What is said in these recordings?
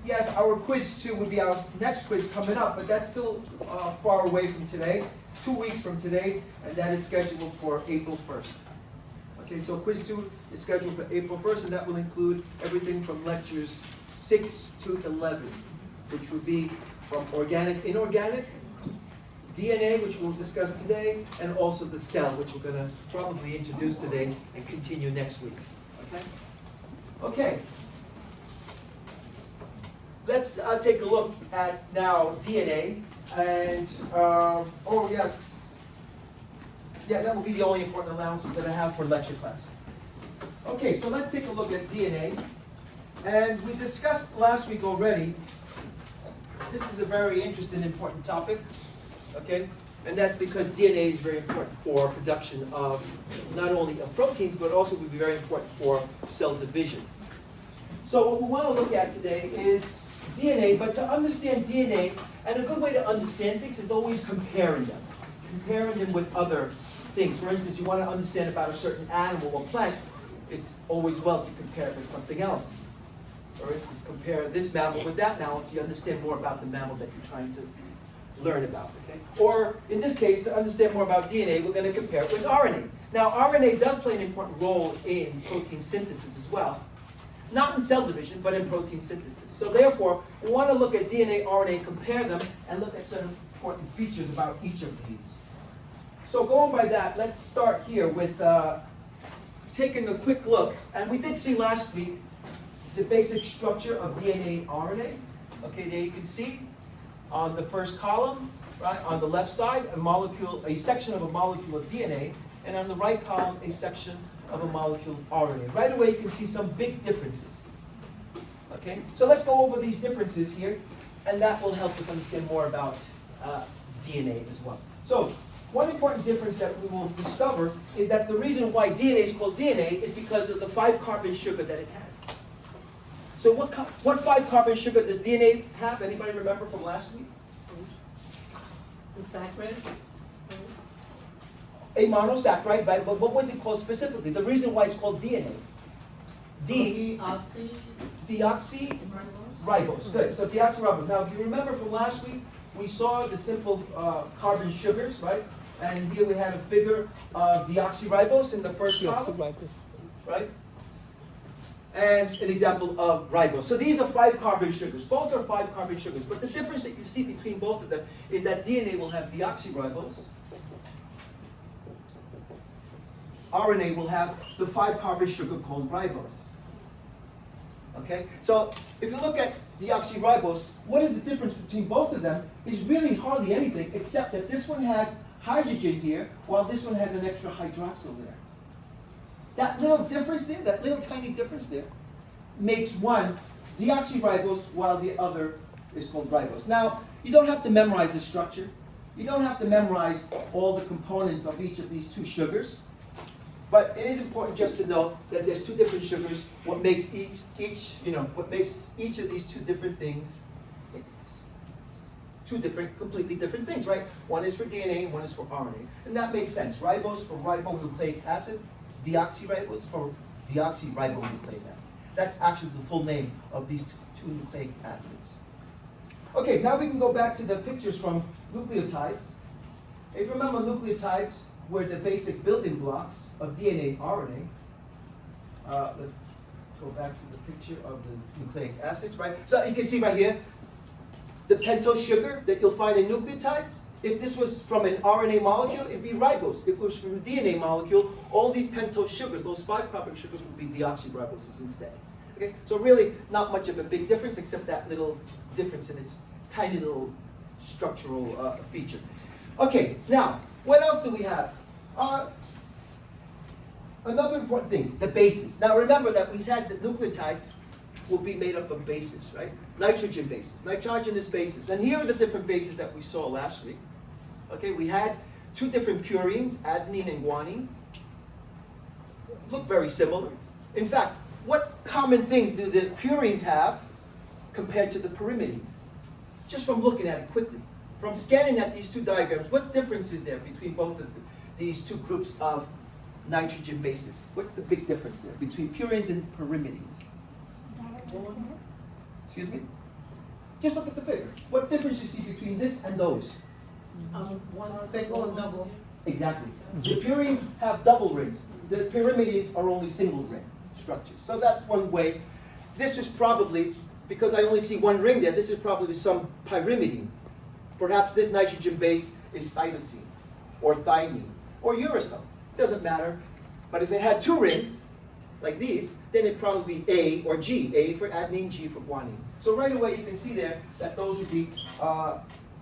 yes, our quiz 2 would be our next quiz coming up, but that's still far away from today, 2 weeks from today, and that is scheduled for April 1st. Okay, so quiz 2 is scheduled for April 1st, and that will include everything from lectures 6 to 11, which would be from organic, inorganic, DNA, which we'll discuss today, and also the cell, which we're going to probably introduce today and continue next week. Okay? Okay. Let's take a look at now DNA, and that will be the only important announcement that I have for lecture class. Okay, so let's take a look at DNA, and we discussed last week already. This is a very interesting, important topic, okay, and that's because DNA is very important for production of not only of proteins, but also will be very important for cell division. So what we want to look at today is DNA, but to understand DNA, and a good way to understand things is always comparing them with other things. For instance, you want to understand about a certain animal or plant, it's always well to compare it with something else. For instance, compare this mammal with that mammal so you understand more about the mammal that you're trying to learn about. Okay? Or in this case, to understand more about DNA, we're going to compare it with RNA. Now, RNA does play an important role in protein synthesis as well. Not in cell division, but in protein synthesis. So therefore, we want to look at DNA, RNA, compare them, and look at some important features about each of these. So going by that, let's start here with taking a quick look. And we did see last week the basic structure of DNA and RNA. Okay, there you can see on the first column, right, on the left side, a section of a molecule of DNA, and on the right column, a section of a molecule of RNA. Right away, you can see some big differences. Okay, so let's go over these differences here, and that will help us understand more about DNA as well. So, one important difference that we will discover is that the reason why DNA is called DNA is because of the 5-carbon sugar that it has. So what 5-carbon sugar does DNA have? Anybody remember from last week? The saccharide. A monosaccharide, right? But what was it called specifically? The reason why it's called DNA. Deoxyribose. Good. So deoxyribose. Now, if you remember from last week, we saw the simple carbon sugars, right? And here we had a figure of deoxyribose in the first column, right? And an example of ribose. So these are 5-carbon sugars. Both are 5-carbon sugars. But the difference that you see between both of them is that DNA will have deoxyribose. RNA will have the 5-carbon sugar called ribose. Okay? So if you look at deoxyribose, what is the difference between both of them is really hardly anything except that this one has hydrogen here while this one has an extra hydroxyl there. That little difference there, that little tiny difference there, makes one deoxyribose while the other is called ribose. Now, you don't have to memorize the structure. You don't have to memorize all the components of each of these two sugars. But it is important just to know that there's two different sugars. What makes what makes each of these two different things, completely different things, right? One is for DNA and one is for RNA. And that makes sense. Ribose for ribonucleic acid, deoxyribose for deoxyribonucleic acid. That's actually the full name of these two nucleic acids. Okay, now we can go back to the pictures from nucleotides. If you remember, nucleotides were the basic building blocks of DNA and RNA. Let's go back to the picture of the nucleic acids, right? So you can see right here, the pentose sugar that you'll find in nucleotides. If this was from an RNA molecule, it'd be ribose. If it was from a DNA molecule, all these pentose sugars, those 5-carbon sugars, would be deoxyriboses instead. Okay? So really, not much of a big difference except that little difference in its tiny little structural feature. Okay, now, what else do we have? Another important thing, the bases. Now remember that we said that nucleotides will be made up of bases, right? Nitrogen bases, nitrogenous bases. And here are the different bases that we saw last week. Okay, we had 2 different purines, adenine and guanine. Look very similar. In fact, what common thing do the purines have compared to the pyrimidines? Just from looking at it quickly. From scanning at these 2 diagrams, what difference is there between both of these 2 groups of nitrogen bases? What's the big difference there between purines and pyrimidines? Excuse me? Just look at the figure. What difference you see between this and those? One single and double. Exactly. The purines have double rings. The pyrimides are only single ring structures. So that's one way. This is probably, because I only see one ring there, this is probably some pyrimidine. Perhaps this nitrogen base is cytosine, or thymine, or uracil. Doesn't matter. But if it had two rings, like these, then it'd probably be A or G. A for adenine, G for guanine. So right away you can see there that those would be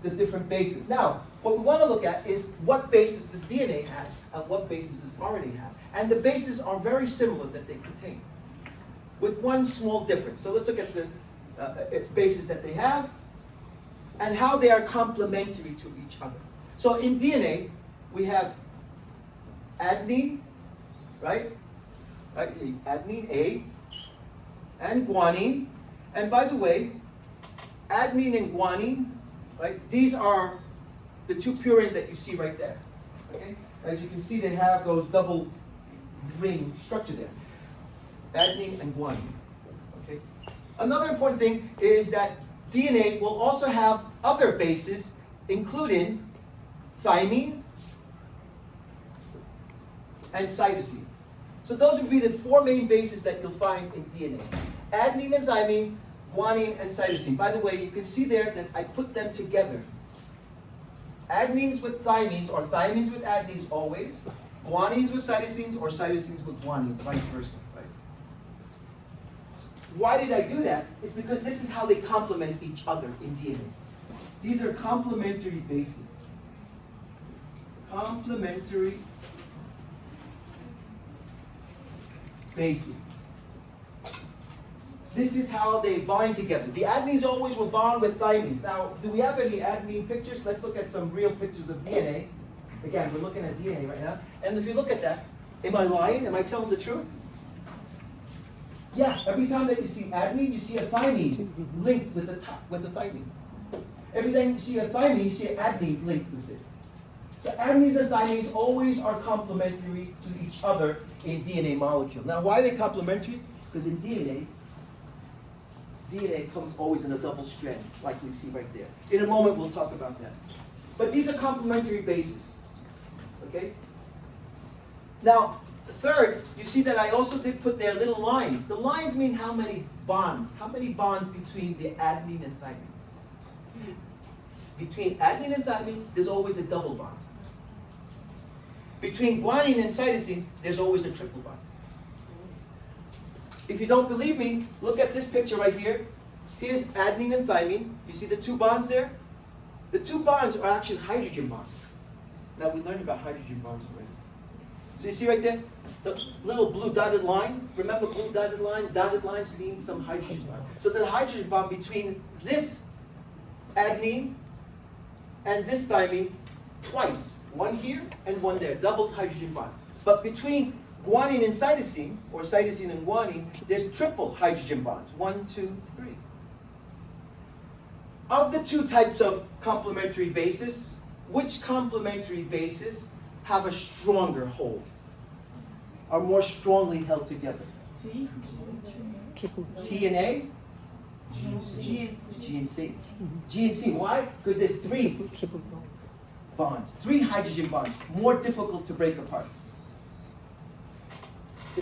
the different bases. Now, what we want to look at is what bases does DNA have and what bases does RNA have. And the bases are very similar that they contain, with one small difference. So let's look at the bases that they have and how they are complementary to each other. So in DNA, we have adenine, right? Adenine, A, and guanine. And by the way, adenine and guanine, right? These are the two purines that you see right there. Okay? As you can see, they have those double ring structure there. Adenine and guanine. Okay? Another important thing is that DNA will also have other bases, including thymine and cytosine. So those would be the four main bases that you'll find in DNA. Adenine and thymine, guanine and cytosine. By the way, you can see there that I put them together. Adenines with thymines, or thymines with adenines always. Guanines with cytosines, or cytosines with guanines, vice versa. Right? Why did I do that? It's because this is how they complement each other in DNA. These are complementary bases. Complementary bases. This is how they bind together. The adenines always will bond with thymines. Now, do we have any adenine pictures? Let's look at some real pictures of DNA. Again, we're looking at DNA right now. And if you look at that, am I lying? Am I telling the truth? Yeah, every time that you see adenine, you see a thymine linked with the thymine. Every time you see a thymine, you see an adenine linked with it. So adenines and thymines always are complementary to each other in DNA molecule. Now, why are they complementary? Because in DNA comes always in a double strand, like we see right there. In a moment, we'll talk about that. But these are complementary bases. Okay? Now, third, you see that I also did put there little lines. The lines mean how many bonds. How many bonds between the adenine and thymine? Between adenine and thymine, there's always a double bond. Between guanine and cytosine, there's always a triple bond. If you don't believe me, look at this picture right here. Here's adenine and thymine. You see the two bonds there? The two bonds are actually hydrogen bonds. Now, we learned about hydrogen bonds already. So you see right there? The little blue dotted line. Remember blue dotted lines? Dotted lines mean some hydrogen bond. So the hydrogen bond between this adenine and this thymine, twice. One here and one there. Double hydrogen bond. But between guanine and cytosine, or cytosine and guanine, there's triple hydrogen bonds. 1, 2, 3. Of the two types of complementary bases, which complementary bases have a stronger hold? Are more strongly held together? T and A? G and C. G and C. Why? Because there's three bonds. 3 hydrogen bonds. More difficult to break apart.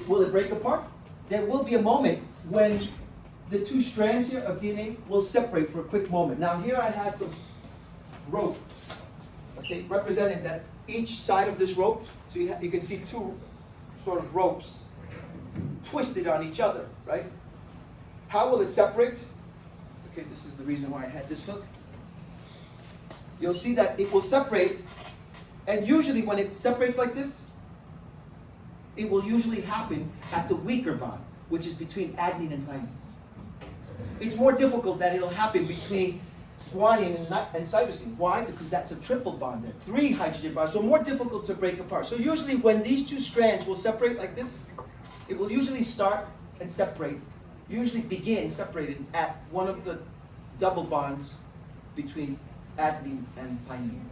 Will it break apart? There will be a moment when the two strands here of DNA will separate for a quick moment. Now here I had some rope, okay, representing that each side of this rope, so you can see two sort of ropes twisted on each other, right? How will it separate? Okay, this is the reason why I had this hook. You'll see that it will separate, and usually when it separates like this, it will usually happen at the weaker bond, which is between adenine and thymine. It's more difficult that it'll happen between guanine and cytosine. Why? Because that's a triple bond there. 3 hydrogen bonds, so more difficult to break apart. So usually when these two strands will separate like this, it will usually start and separate, usually begin separated at one of the double bonds between adenine and thymine.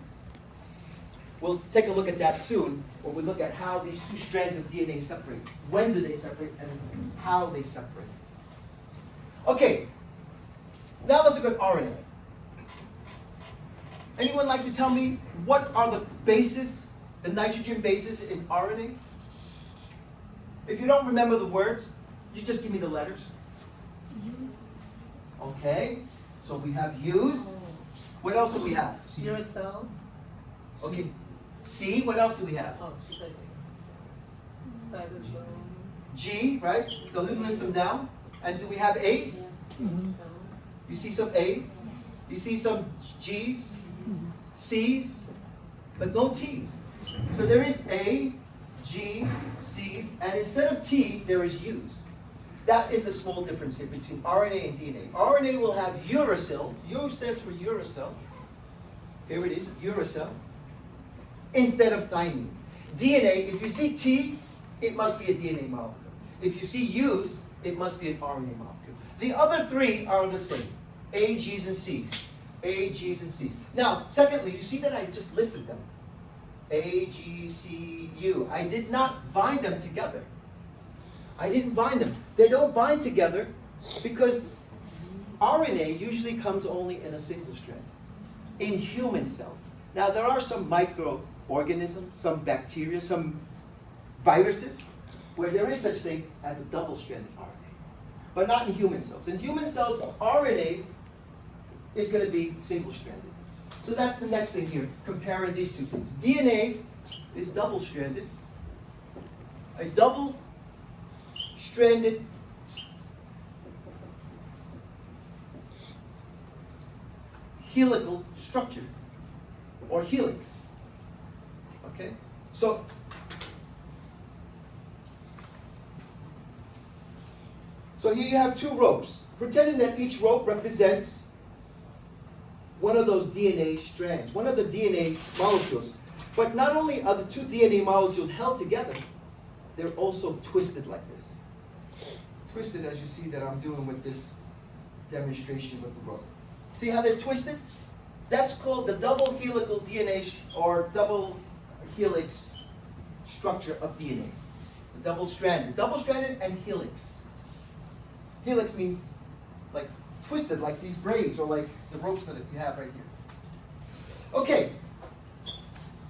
We'll take a look at that soon, when we look at how these two strands of DNA separate. When do they separate and how they separate. Okay, Now let's look at RNA. Anyone like to tell me what are the bases, the nitrogen bases in RNA? If you don't remember the words, you just give me the letters. Okay, so we have U's. What else do we have? Uracil. Okay, C. What else do we have? Oh, she said cytosol. G, right? So let's list them down. And do we have A's? You see some A's? You see some G's? C's? But no T's. So there is A, G, C, and instead of T, there is U's. That is the small difference here between RNA and DNA. RNA will have uracils. U stands for uracil. Here it is, uracil. Instead of thymine. DNA, if you see T, it must be a DNA molecule. If you see U's, it must be an RNA molecule. The other three are the same. A, G's, and C's. A, G's, and C's. Now, secondly, you see that I just listed them. A, G, C, U. I did not bind them together. I didn't bind them. They don't bind together because RNA usually comes only in a single strand in human cells. Now, there are some microorganisms, some bacteria, some viruses, where there is such thing as a double-stranded RNA, but not in human cells. In human cells, RNA is going to be single-stranded. So that's the next thing here, comparing these two things. DNA is double-stranded. A double-stranded helical structure, or helix. Okay? So, here you have two ropes, pretending that each rope represents one of those DNA strands, one of the DNA molecules. But not only are the two DNA molecules held together, they're also twisted like this. Twisted as you see that I'm doing with this demonstration with the rope. See how they're twisted? That's called the double helical DNA or double helix structure of DNA. The double-stranded and helix. Helix means like twisted, like these braids or like the ropes that you have right here. Okay,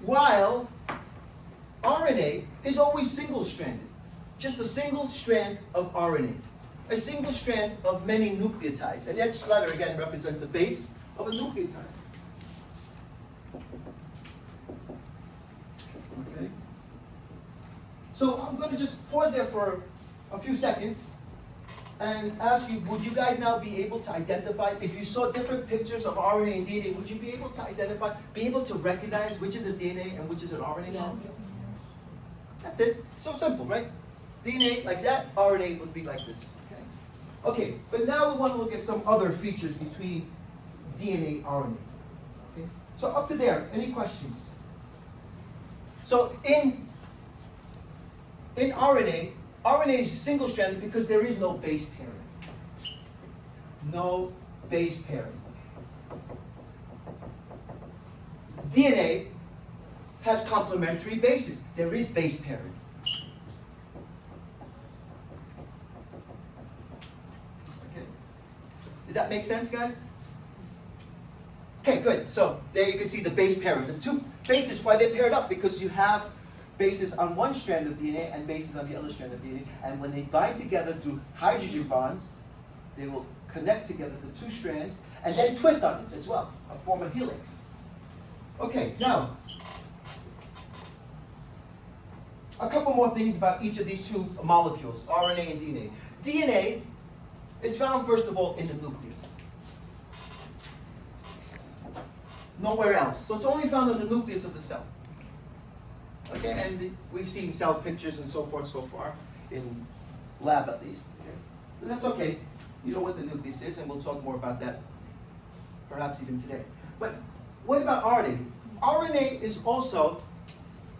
while RNA is always single-stranded, just a single strand of RNA, a single strand of many nucleotides, and each letter again represents a base of a nucleotide. Okay. So I'm going to just pause there for a few seconds and ask you, would you guys now be able to identify, if you saw different pictures of RNA and DNA, would you be able to identify, be able to recognize which is a DNA and which is an RNA? Yes. That's it. So simple, right? DNA like that, RNA would be like this. Okay, but now we want to look at some other features between DNA and RNA. Okay? So up to there, any questions? So in RNA, RNA is single-stranded because there is no base pairing. No base pairing. DNA has complementary bases. There is base pairing. Okay. Does that make sense, guys? Okay, good. So there you can see the base pairing. The two bases, why they're paired up, because you have bases on one strand of DNA and bases on the other strand of DNA. And when they bind together through hydrogen bonds, they will connect together the two strands and then twist on it as well, and form a helix. Okay, now, a couple more things about each of these two molecules, RNA and DNA. DNA is found, first of all, in the nucleus. Nowhere else. So it's only found in the nucleus of the cell. Okay, and we've seen cell pictures and so forth so far, in lab at least. Okay. But that's okay. You know what the nucleus is, and we'll talk more about that perhaps even today. But what about RNA? RNA is also,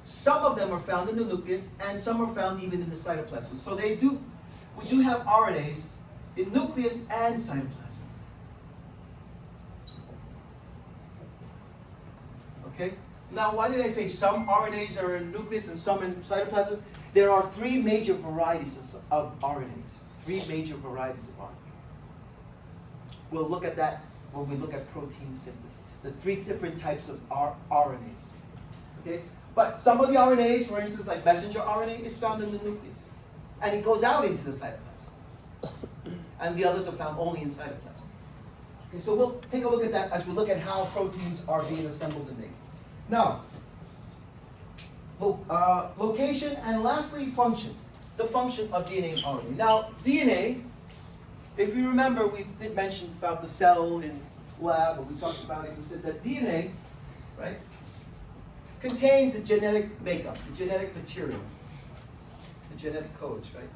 some of them are found in the nucleus, and some are found even in the cytoplasm. So we do have RNAs in nucleus and cytoplasm. Okay? Now, why did I say some RNAs are in nucleus and some in cytoplasm? There are three major varieties of RNAs. Three major varieties of RNA. we'll look at that when we look at protein synthesis, the 3 different types of RNAs. Okay? But some of the RNAs, for instance, like messenger RNA, is found in the nucleus. And it goes out into the cytoplasm. And the others are found only in cytoplasm. Okay, so we'll take a look at that as we look at how proteins are being assembled and made. Now, location and lastly, function. The function of DNA and RNA. Now, DNA, if you remember, we did mention about the cell in lab, or we talked about it, we said that DNA, right, contains the genetic makeup, the genetic material, the genetic codes, right,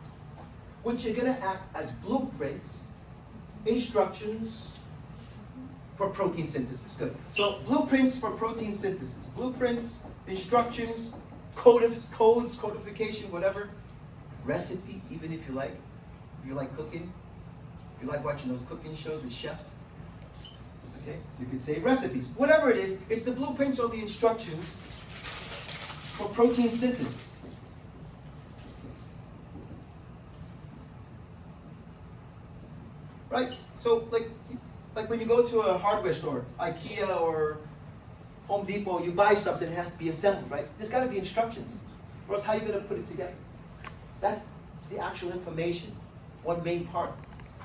which are going to act as blueprints, instructions for protein synthesis. Good. So blueprints for protein synthesis. Blueprints, instructions, codes, codification, whatever. Recipe, even if you like. If you like cooking. If you like watching those cooking shows with chefs. Okay? You could say recipes. Whatever it is, it's the blueprints or the instructions for protein synthesis. Right? So like when you go to a hardware store, IKEA or Home Depot, you buy something, it has to be assembled, right? There's got to be instructions, or else how are you going to put it together? That's the actual information, one main part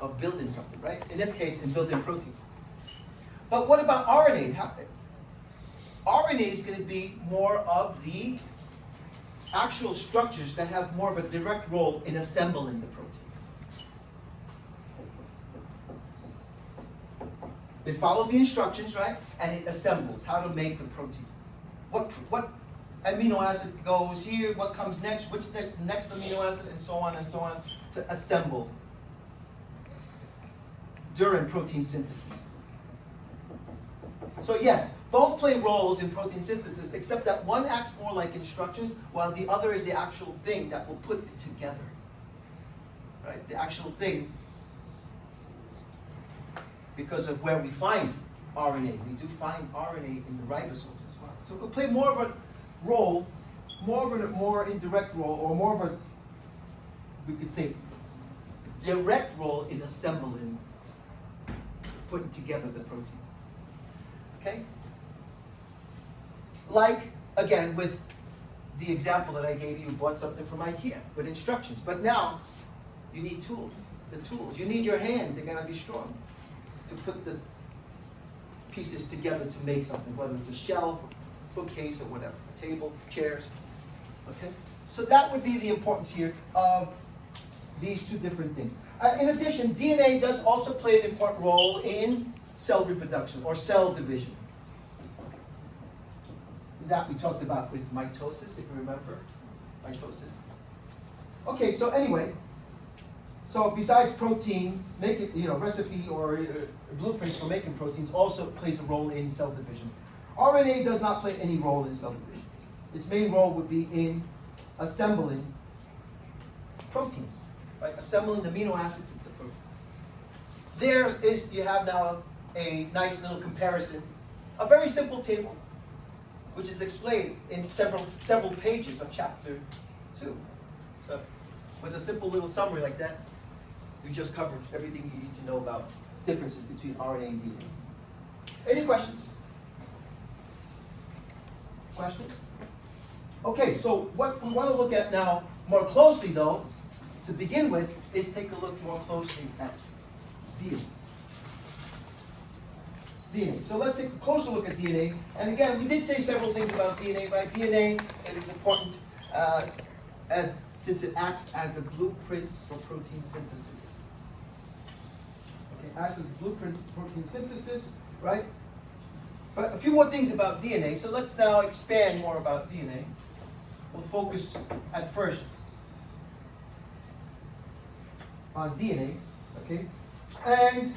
of building something, right? In this case, in building proteins. But what about RNA? RNA is going to be more of the actual structures that have more of a direct role in assembling the proteins. It follows the instructions, right? And it assembles how to make the protein. What amino acid goes here, what comes next, which next amino acid, and so on to assemble during protein synthesis. So yes, both play roles in protein synthesis, except that one acts more like instructions, while the other is the actual thing that will put it together. Right? The actual thing, because of where we find RNA. We do find RNA in the ribosomes as well. So it will play more of a role, more indirect role, or more of a, we could say, direct role in assembling, putting together the protein. Okay? Like, again, with the example that I gave you, you bought something from IKEA with instructions. But now, you need tools. The tools. You need your hands. They're going to be strong to put the pieces together to make something, whether it's a shelf, bookcase, or whatever, a table, chairs. Okay? So that would be the importance here of these 2 different things. In addition, DNA does also play an important role in cell reproduction or cell division. That we talked about with mitosis, if you remember. Mitosis. Okay, so anyway, so besides proteins, recipe or blueprints for making proteins also plays a role in cell division. RNA does not play any role in cell division. Its main role would be in assembling proteins, right? Assembling the amino acids into proteins. You have now a nice little comparison, a very simple table, which is explained in several pages of chapter 2. So, with a simple little summary like that, you just covered everything you need to know about differences between RNA and DNA. Any questions? Questions? Okay, so what we want to look at now more closely, though, to begin with, is take a look more closely at DNA. DNA. So let's take a closer look at DNA. And again, we did say several things about DNA, right? DNA is important since it acts as the blueprints for protein synthesis. Okay, acts as blueprints for protein synthesis, right? But a few more things about DNA. So let's now expand more about DNA. We'll focus at first on DNA, okay? And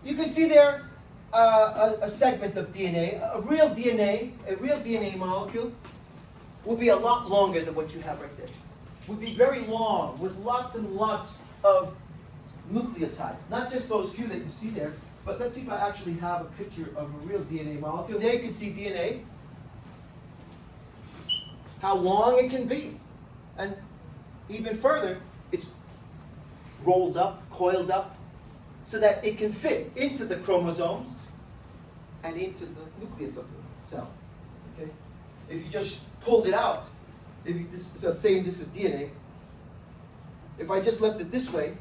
you can see there a segment of DNA. A real DNA molecule will be a lot longer than what you have right there. Would be very long, with lots and lots of nucleotides. Not just those few that you see there, but let's see if I actually have a picture of a real DNA molecule. There you can see DNA, how long it can be. And even further, it's rolled up, coiled up, so that it can fit into the chromosomes and into the nucleus of the cell. Okay? If you just pulled it out, so saying this is DNA, if I just left it this way,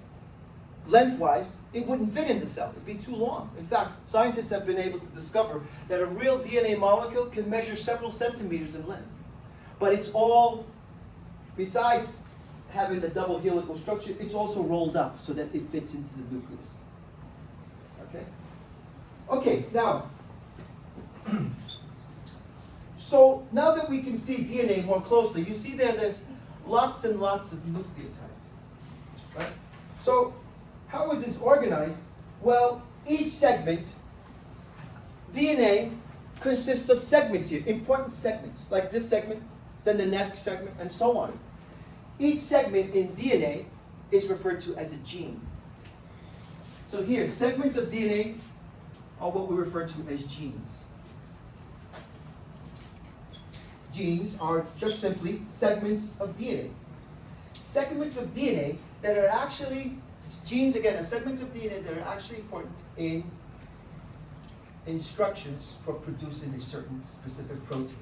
lengthwise, it wouldn't fit in the cell. It'd be too long. In fact, scientists have been able to discover that a real DNA molecule can measure several centimeters in length. But it's all, besides having the double helical structure, it's also rolled up so that it fits into the nucleus. Okay? Okay, now, so now that we can see DNA more closely, you see there's lots and lots of nucleotides, right? So how is this organized? Well, each segment, DNA consists of segments here, important segments, like this segment, then the next segment, and so on. Each segment in DNA is referred to as a gene. So here, segments of DNA are what we refer to as genes. Genes are just simply segments of DNA. Segments of DNA that are actually, genes again are segments of DNA that are actually important in instructions for producing a certain specific protein.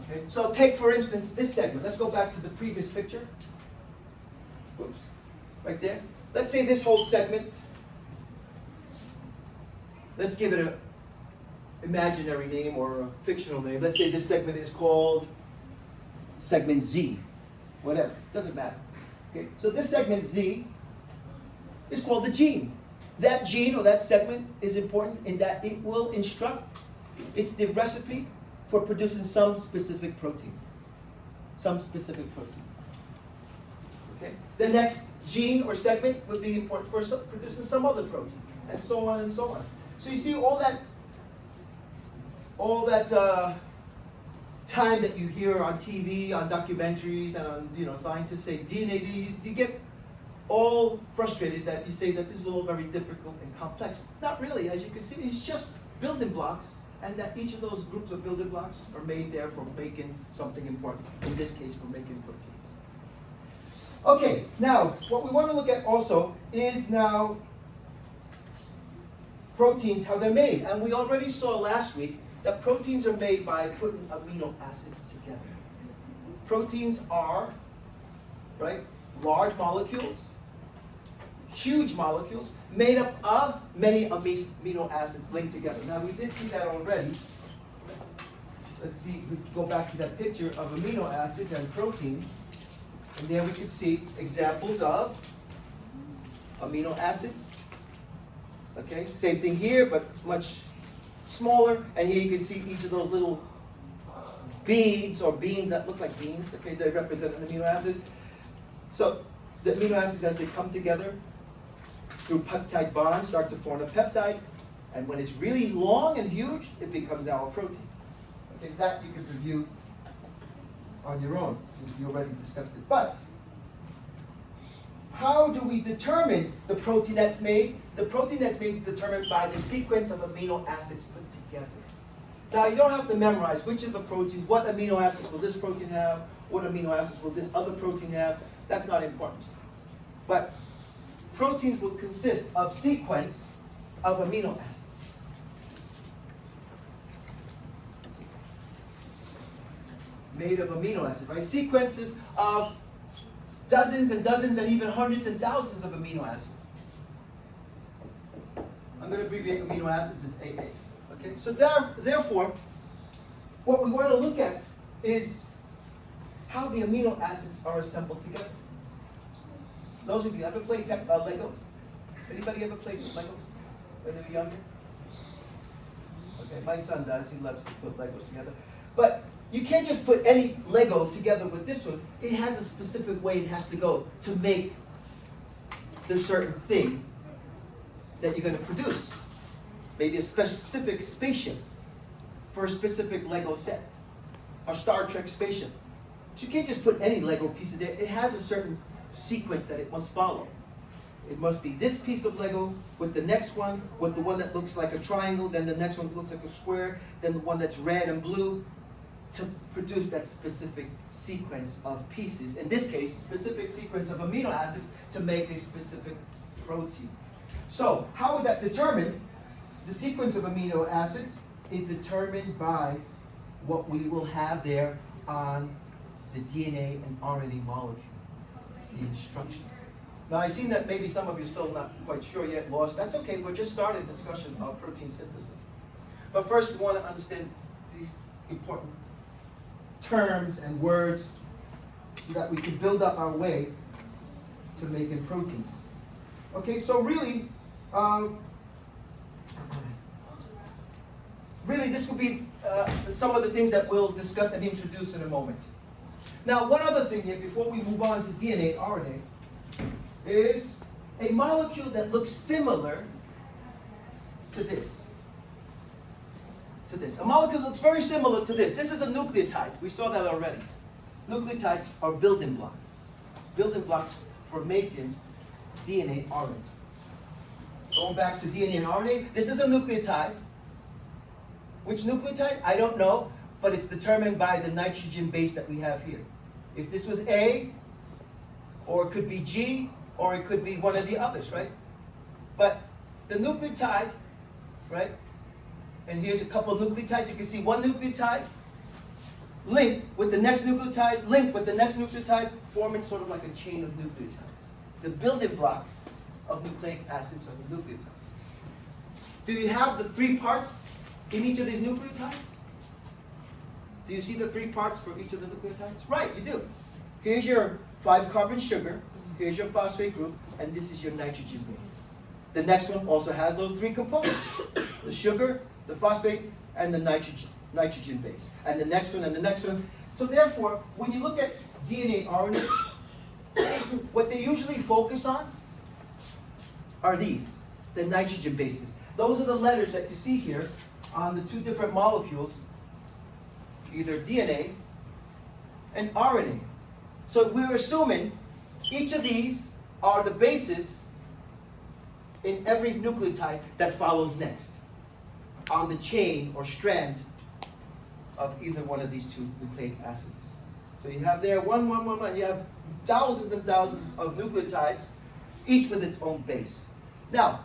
Okay, so take for instance this segment. Let's go back to the previous picture. Whoops, right there. Let's say this whole segment, let's give it an imaginary name or a fictional name. Let's say this segment is called segment Z, whatever, doesn't matter. Okay, so this segment Z is called the gene. That gene or that segment is important in that it will instruct, it's the recipe for producing some specific protein. Some specific protein. Okay? The next gene or segment would be important for producing some other protein, and so on and so on. So you see all that time that you hear on TV, on documentaries, and on scientists say DNA, you get all frustrated that you say that this is all very difficult and complex. Not really, as you can see, it's just building blocks, and that each of those groups of building blocks are made there for making something important. In this case, for making proteins. Okay, now what we want to look at also is now proteins, how they're made. And we already saw last week that proteins are made by putting amino acids together. Proteins are, right, large molecules, huge molecules, made up of many amino acids linked together. Now we did see that already. Let's see, we go back to that picture of amino acids and proteins. And there we can see examples of amino acids. Okay, same thing here, but much smaller. And here you can see each of those little beads or beans that look like beans. Okay, they represent an amino acid. So the amino acids, as they come together through peptide bonds, start to form a peptide. And when it's really long and huge, it becomes now a protein. Okay, that you can review on your own, since we already discussed it. But how do we determine the protein that's made? The protein that's made is determined by the sequence of amino acids put together. Now, you don't have to memorize which of the proteins, what amino acids will this protein have, what amino acids will this other protein have. That's not important. But proteins will consist of sequence of amino acids. Made of amino acids, right? Sequences of dozens and dozens and even hundreds and thousands of amino acids. I'm going to abbreviate amino acids as AAs. Okay, so therefore, what we want to look at is how the amino acids are assembled together. Those of you ever played Legos? Anybody ever played Legos when they were younger? Okay, my son does. He loves to put Legos together. But you can't just put any Lego together with this one. It has a specific way it has to go to make the certain thing that you're going to produce. Maybe a specific spaceship for a specific Lego set. Or Star Trek spaceship. But you can't just put any Lego piece in there. It has a certain sequence that it must follow. It must be this piece of Lego with the next one, with the one that looks like a triangle, then the next one looks like a square, then the one that's red and blue, to produce that specific sequence of pieces. In this case, specific sequence of amino acids to make a specific protein. So, how is that determined? The sequence of amino acids is determined by what we will have there on the DNA and RNA molecule, the instructions. Now, I've seen that maybe some of you are still not quite sure yet, lost. That's okay, we're just starting discussion of protein synthesis. But first, we want to understand these important terms and words so that we can build up our way to making proteins. Okay, so really, this will be some of the things that we'll discuss and introduce in a moment. Now, one other thing here before we move on to DNA, RNA, is a molecule that looks similar to this. A molecule looks very similar to this. This is a nucleotide. We saw that already. Nucleotides are building blocks for making DNA, RNA. Going back to DNA and RNA, this is a nucleotide. Which nucleotide? I don't know, but it's determined by the nitrogen base that we have here. If this was A, or it could be G, or it could be one of the others, right? But the nucleotide, right? And here's a couple of nucleotides. You can see one nucleotide linked with the next nucleotide, linked with the next nucleotide, forming sort of like a chain of nucleotides. The building blocks of nucleic acids are the nucleotides. Do you have the 3 parts in each of these nucleotides? Do you see the 3 parts for each of the nucleotides? Right, you do. Here's your 5-carbon sugar, here's your phosphate group, and this is your nitrogen base. The next one also has those 3 components. The sugar, the phosphate, and the nitrogen base. And the next one, and the next one. So therefore, when you look at DNA, RNA, what they usually focus on are these, the nitrogen bases. Those are the letters that you see here on the 2 different molecules, either DNA and RNA. So we're assuming each of these are the bases in every nucleotide that follows next on the chain or strand of either one of these 2 nucleic acids. So you have there one. You have thousands and thousands of nucleotides, each with its own base. Now,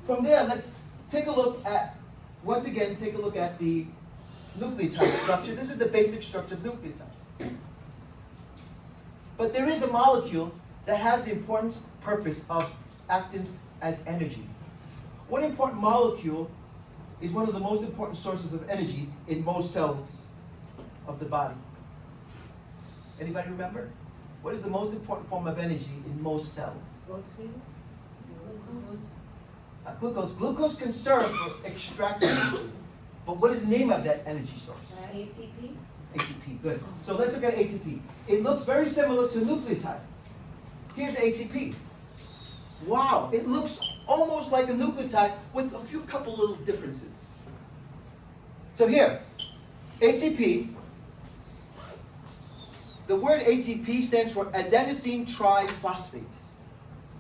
from there, let's take a look at, once again, take a look at the nucleotide structure. This is the basic structure of nucleotide. But there is a molecule that has the important purpose of acting as energy. One important molecule is one of the most important sources of energy in most cells of the body. Anybody remember? What is the most important form of energy in most cells? Glucose. Glucose can serve for extracting energy. But what is the name of that energy source? ATP. ATP, good. So let's look at ATP. It looks very similar to nucleotide. Here's ATP. Wow, it looks almost like a nucleotide with a couple little differences. So here, ATP, the word ATP stands for adenosine triphosphate.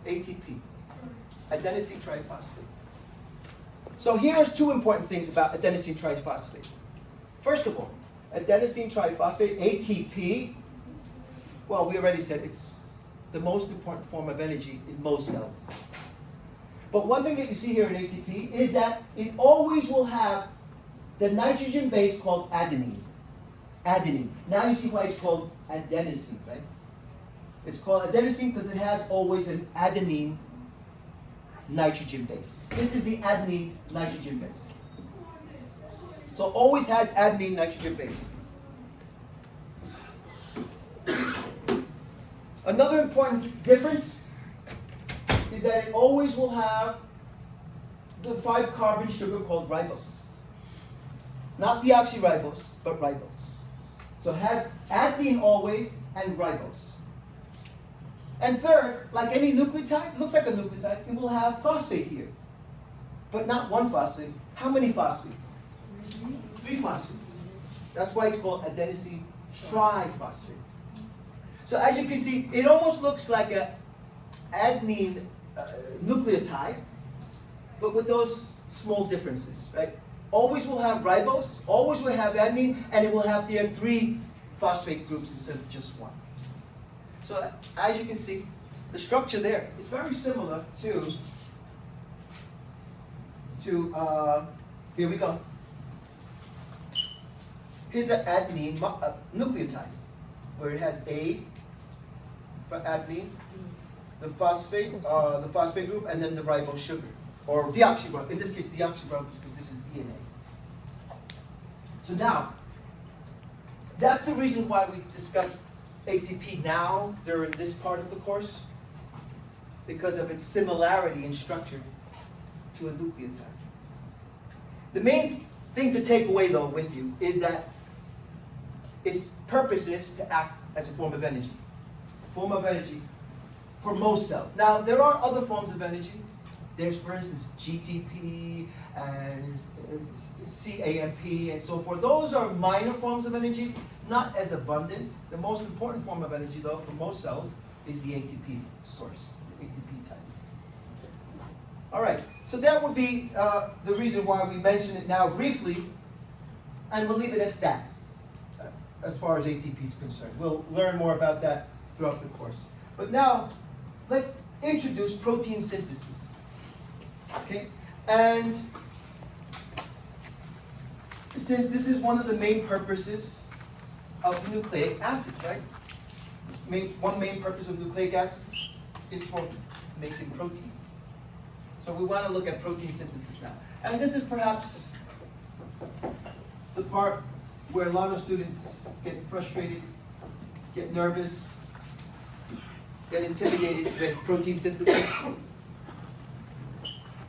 ATP, adenosine triphosphate. So here's 2 important things about adenosine triphosphate. First of all, adenosine triphosphate, ATP, well, we already said it's the most important form of energy in most cells. But one thing that you see here in ATP is that it always will have the nitrogen base called adenine. Adenine. Now you see why it's called adenosine, right? It's called adenosine because it has always an adenine nitrogen base. This is the adenine nitrogen base. So always has adenine nitrogen base. Another important difference is that it always will have the 5-carbon sugar called ribose. Not deoxyribose, but ribose. So it has adenine always and ribose. And third, like any nucleotide, looks like a nucleotide, it will have phosphate here. But not one phosphate. How many phosphates? 3 phosphates. That's why it's called adenosine triphosphate. So as you can see, it almost looks like a adenine nucleotide, but with those small differences, right? always will have ribose, always will have adenine, and it will have their 3 phosphate groups instead of just 1. So as you can see, the structure there is very similar to here we go. Here's an adenine nucleotide, where it has A for adenine, the phosphate group, and then the ribose sugar, or deoxyribose. In this case, deoxyribose, because this is DNA. So now, that's the reason why we discuss ATP now during this part of the course, because of its similarity in structure to a nucleotide. The main thing to take away, though, with you is that its purpose is to act as a form of energy. Form of energy for most cells. Now, there are other forms of energy. There's, for instance, GTP and CAMP and so forth. Those are minor forms of energy, not as abundant. The most important form of energy, though, for most cells is the ATP source, the ATP type. All right, so that would be the reason why we mention it now briefly, and we'll leave it at that as far as ATP is concerned. We'll learn more about that throughout the course. But now, let's introduce protein synthesis. Okay, and since this is one of the main purposes of nucleic acids, right? One main purpose of nucleic acids is for making proteins. So we want to look at protein synthesis now. And this is perhaps the part where a lot of students get frustrated, get nervous, get intimidated with protein synthesis.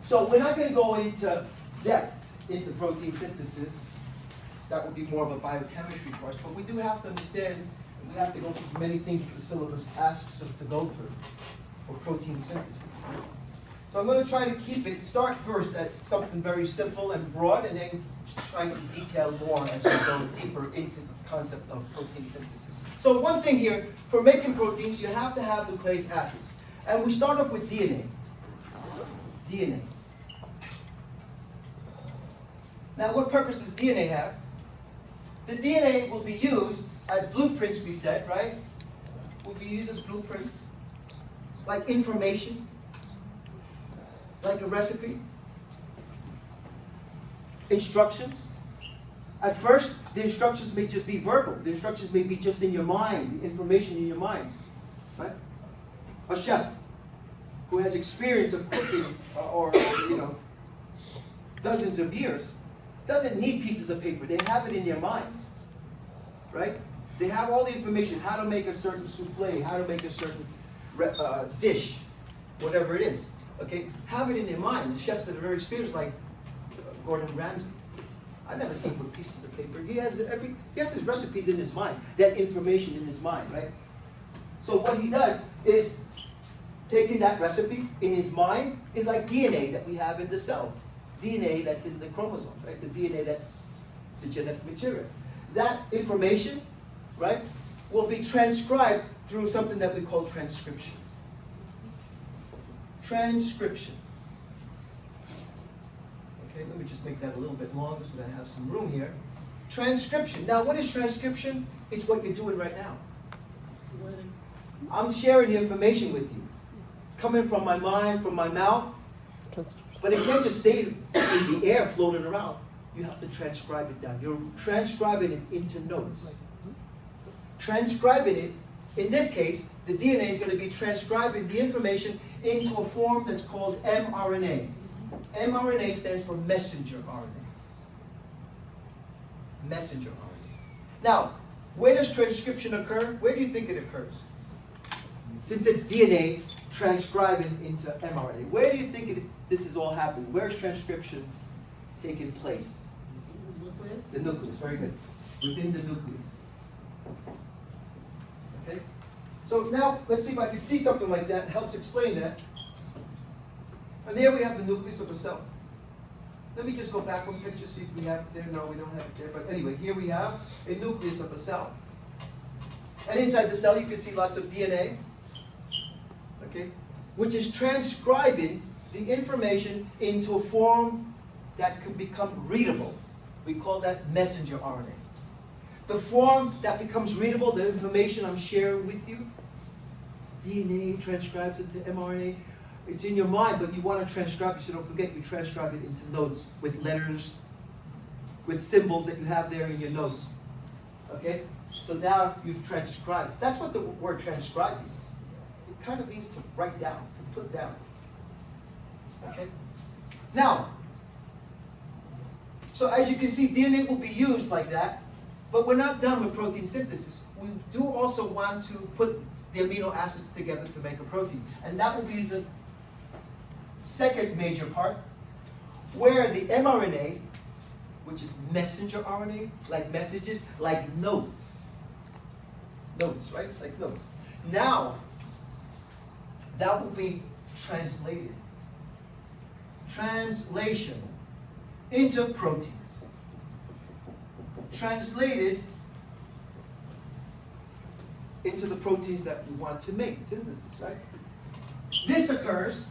So we're not going to go into depth into protein synthesis. That would be more of a biochemistry course, but we do have to understand, we have to go through many things that the syllabus asks us to go through for protein synthesis. So I'm going to try to start first at something very simple and broad, and then try to detail more as we go deeper into the concept of protein synthesis. So one thing here, for making proteins, you have to have nucleic acids. And we start off with DNA. DNA. Now, what purpose does DNA have? The DNA will be used as blueprints, we said, right? Will be used as blueprints, like information, like a recipe, instructions. At first, the instructions may just be verbal. The instructions may be just in your mind, the information in your mind, right? A chef who has experience of cooking or dozens of years doesn't need pieces of paper. They have it in their mind, right? They have all the information, how to make a certain souffle, how to make a certain dish, whatever it is, okay? Have it in their mind. The chefs that are very experienced, like Gordon Ramsay, I've never seen him with pieces of paper. He has his recipes in his mind, that information in his mind, right? So what he does is, taking that recipe in his mind is like DNA that we have in the cells. DNA that's in the chromosomes, right? The DNA that's the genetic material. That information, right, will be transcribed through something that we call transcription. Transcription. Okay, let me just make that a little bit longer so that I have some room here. Transcription. Now, what is transcription? It's what you're doing right now. I'm sharing the information with you. It's coming from my mind, from my mouth. But it can't just stay in the air floating around. You have to transcribe it down. You're transcribing it into notes. Transcribing it, in this case, the DNA is going to be transcribing the information into a form that's called mRNA. mRNA stands for messenger RNA. Messenger RNA. Now, where does transcription occur? Where do you think it occurs? Since it's DNA transcribing into mRNA, where do you think this is all happening? Where is transcription taking place? The nucleus. The nucleus, very good. Within the nucleus. Okay? So now, let's see if I can see something like that. It helps explain that. And there we have the nucleus of a cell. Let me just go back one picture, see if we have it there. No, we don't have it there. But anyway, here we have a nucleus of a cell. And inside the cell, you can see lots of DNA, okay, which is transcribing the information into a form that can become readable. We call that messenger RNA. The form that becomes readable, the information I'm sharing with you, DNA transcribes into mRNA. It's in your mind, but you want to transcribe it, so don't forget you transcribe it into notes with letters, with symbols that you have there in your notes. Okay? So now you've transcribed. That's what the word transcribe means. It kind of means to write down, to put down. Okay? Now, so as you can see, DNA will be used like that, but we're not done with protein synthesis. We do also want to put the amino acids together to make a protein. And that will be the second major part, where the mRNA, which is messenger RNA, like messages, like notes. Notes, right? Like notes. Now, that will be translated. Translation into proteins. Translated into the proteins that we want to make, synthesis, right? This occurs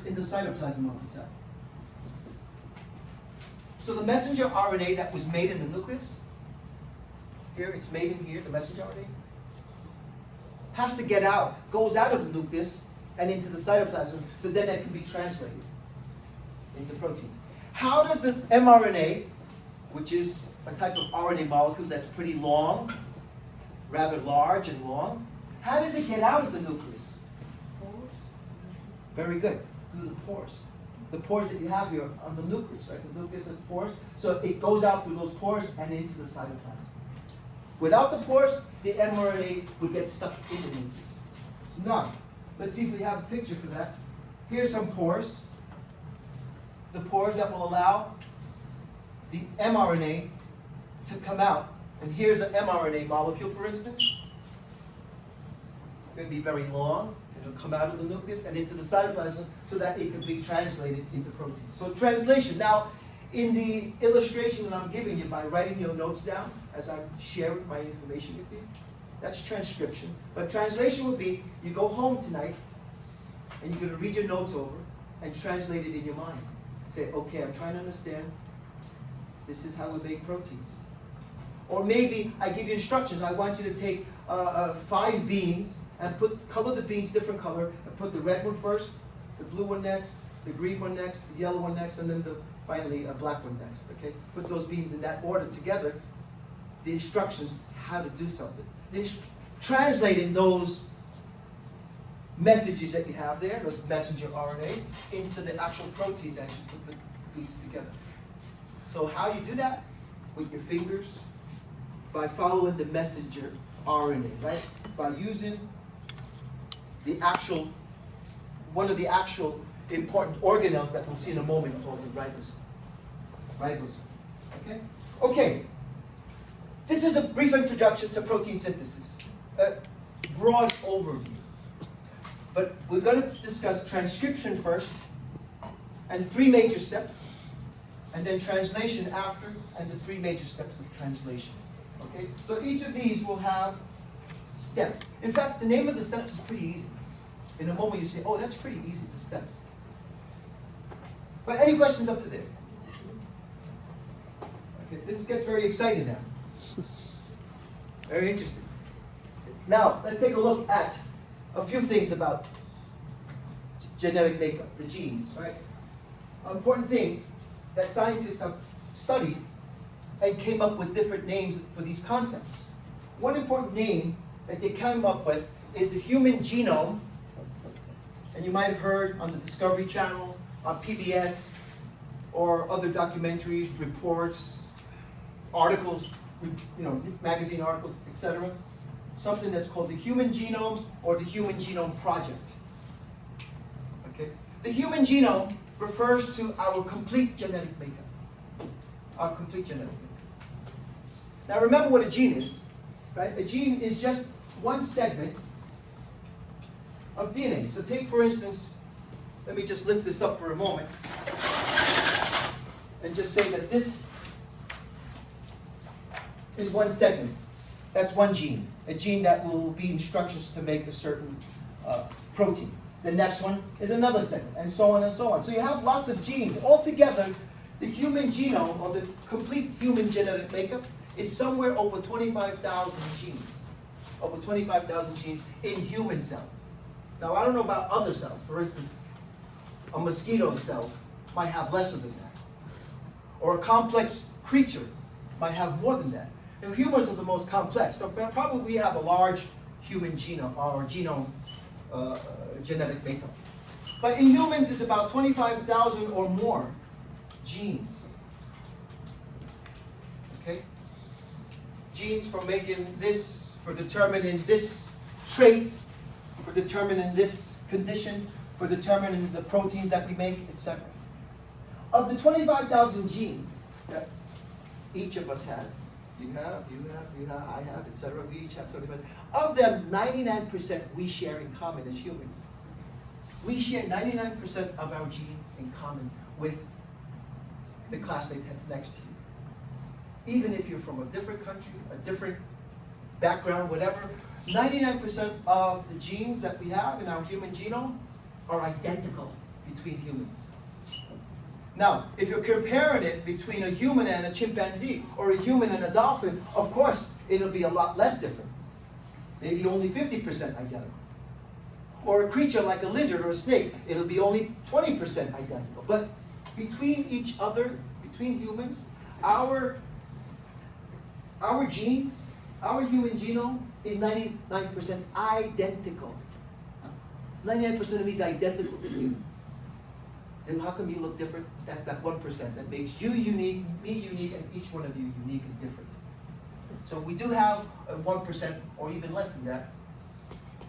in the cytoplasm of the cell. So the messenger RNA that was made in the nucleus, here it's made in here, the messenger RNA, has to get out, goes out of the nucleus and into the cytoplasm, so then it can be translated into proteins. How does the mRNA, which is a type of RNA molecule that's pretty long, rather large and long, how does it get out of the nucleus? Pores. Very good, through the pores. The pores that you have here on the nucleus, right? The nucleus has pores, so it goes out through those pores and into the cytoplasm. Without the pores, the mRNA would get stuck in the nucleus. So now, let's see if we have a picture for that. Here's some pores. The pores that will allow the mRNA to come out. And here's an mRNA molecule, for instance. It's going to be very long. It'll come out of the nucleus and into the cytoplasm so that it can be translated into proteins. So translation. Now, in the illustration that I'm giving you by writing your notes down as I'm sharing my information with you, that's transcription. But translation would be, you go home tonight and you're going to read your notes over and translate it in your mind. Say, okay, I'm trying to understand. This is how we make proteins. Or maybe I give you instructions. I want you to take 5 beans and color the beans different color, and put the red one first, the blue one next, the green one next, the yellow one next, and then finally a black one next. Okay? Put those beans in that order together. The instructions how to do something. Translating those messages that you have there, those messenger RNA, into the actual protein that you put the beans together. So how you do that? With your fingers, by following the messenger RNA, right? By using one of the actual important organelles that we'll see in a moment called the ribosome. Ribosome. Okay? Okay. This is a brief introduction to protein synthesis. A broad overview. But we're going to discuss transcription first, and 3 major steps, and then translation after, and the 3 major steps of translation. Okay? So each of these will have steps. In fact, the name of the steps is pretty easy. In a moment you say, oh, that's pretty easy, the steps. But any questions up to there? Okay, this gets very exciting now. Very interesting. Now, let's take a look at a few things about genetic makeup, the genes, right? An important thing that scientists have studied and came up with different names for these concepts. One important name that they came up with is the human genome, and you might have heard on the Discovery Channel, on PBS, or other documentaries, reports, articles, magazine articles, etc. Something that's called the human genome or the human genome project. Okay? The human genome refers to our complete genetic makeup. Our complete genetic makeup. Now remember what a gene is, right? A gene is just one segment of DNA. So take, for instance, let me just lift this up for a moment and just say that this is one segment. That's one gene. A gene that will be instructions to make a certain protein. The next one is another segment, and so on and so on. So you have lots of genes. Altogether, the human genome, or the complete human genetic makeup, is somewhere over 25,000 genes. Over 25,000 genes in human cells. Now, I don't know about other cells. For instance, a mosquito cell might have less than that. Or a complex creature might have more than that. Now, humans are the most complex, so probably we have a large human genome, or genome genetic makeup. But in humans, it's about 25,000 or more genes. Okay? Genes for making this, for determining this trait, for determining this condition, for determining the proteins that we make, etc. Of the 25,000 genes that each of us has, you have, I have, etc. We each have 25. Of them, 99% we share in common as humans. We share 99% of our genes in common with the classmate that's next to you. Even if you're from a different country, a different background, whatever, 99% of the genes that we have in our human genome are identical between humans. Now, if you're comparing it between a human and a chimpanzee, or a human and a dolphin, of course, it'll be a lot less different. Maybe only 50% identical. Or a creature like a lizard or a snake, it'll be only 20% identical. But between each other, between humans, our genes, our human genome is 99% identical. 99% of me is identical to you. Then how come you look different? That's that 1% that makes you unique, me unique, and each one of you unique and different. So we do have a 1% or even less than that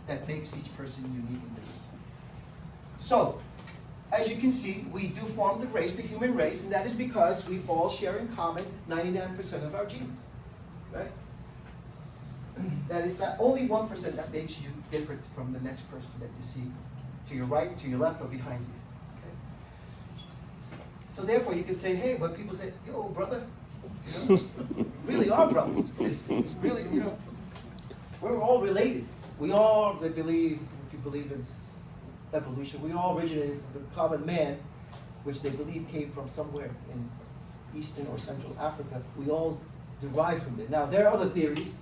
that makes each person unique and different. So, as you can see, we do form the race, the human race, and that is because we all share in common 99% of our genes, right? That is that only 1% that makes you different from the next person that you see to your right, to your left, or behind you. Okay? So therefore, you can say, hey, when people say, yo, brother, you know, really are brothers and sisters. Really, you know, we're all related. We all believe, if you believe in evolution, we all originated from the common man, which they believe came from somewhere in Eastern or Central Africa. We all derive from it. Now, there are other theories,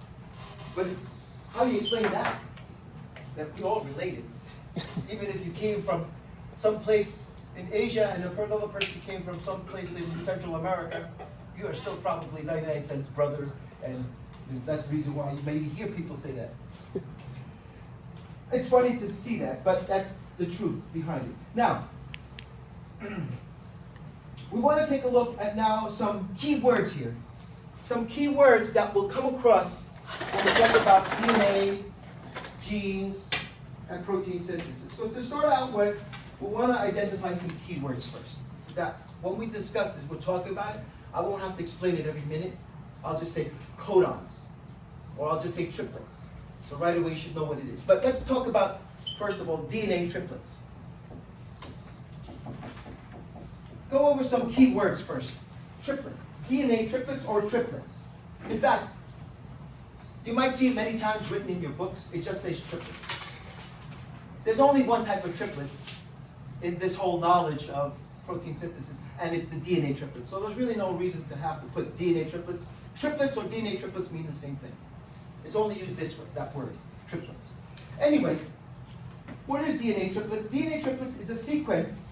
but how do you explain that? That we all related. Even if you came from some place in Asia and another person came from some place in Central America, you are still probably 99 cents brother, and that's the reason why you maybe hear people say that. It's funny to see that, but that's the truth behind it. Now, we want to take a look at now some key words here. Some key words that will come across when we talk about DNA, genes, and protein synthesis. So to start out with, we want to identify some keywords first. So that when we discuss this, we'll talk about it. I won't have to explain it every minute. I'll just say codons, or I'll just say triplets. So right away you should know what it is. But let's talk about, first of all, DNA triplets. Go over some key words first. Triplet. DNA triplets or triplets. In fact, you might see it many times written in your books. It just says triplets. There's only one type of triplet in this whole knowledge of protein synthesis, and it's the DNA triplets. So there's really no reason to have to put DNA triplets. Triplets or DNA triplets mean the same thing. It's only used this way, that word, triplets. Anyway, what is DNA triplets? DNA triplets is a sequence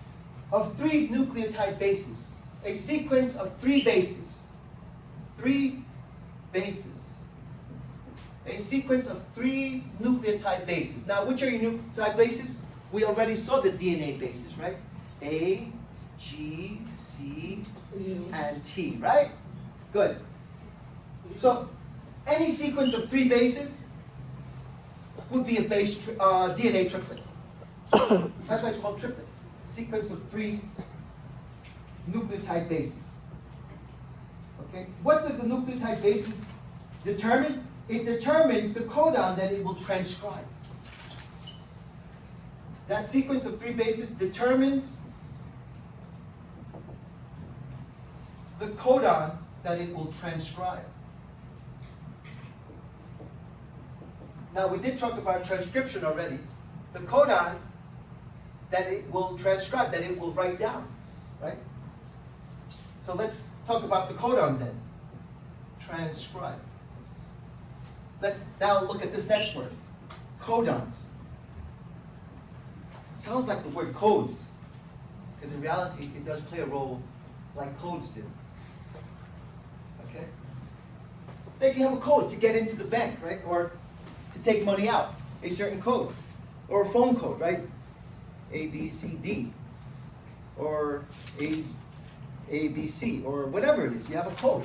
of 3 nucleotide bases. A sequence of 3 bases. 3 bases. A sequence of 3 nucleotide bases. Now, which are your nucleotide bases? We already saw the DNA bases, right? A, G, C, and T, right? Good. So, any sequence of 3 bases would be a base DNA triplet. That's why it's called triplet. Sequence of 3 nucleotide bases. Okay. What does the nucleotide bases determine? It determines the codon that it will transcribe. That sequence of 3 bases determines the codon that it will transcribe. Now, we did talk about transcription already. The codon that it will transcribe, that it will write down, right? So let's talk about the codon then. Transcribe. Let's now look at this next word, codons. Sounds like the word codes, because in reality it does play a role like codes do. Okay? Then you have a code to get into the bank, right? Or to take money out, a certain code. Or a phone code, right? A, B, C, D. Or A, B, C, or whatever it is. You have a code.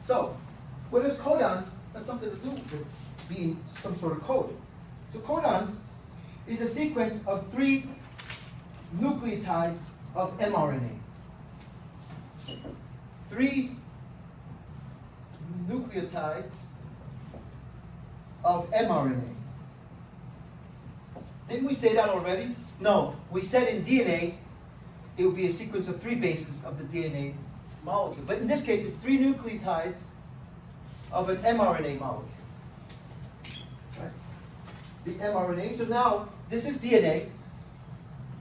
So, what is codons? Has something to do with being some sort of code. So codons is a sequence of 3 nucleotides of mRNA. 3 nucleotides of mRNA. Didn't we say that already? No, we said in DNA it would be a sequence of 3 bases of the DNA molecule. But in this case, it's 3 nucleotides of an mRNA molecule. Right? The mRNA. So now, this is DNA.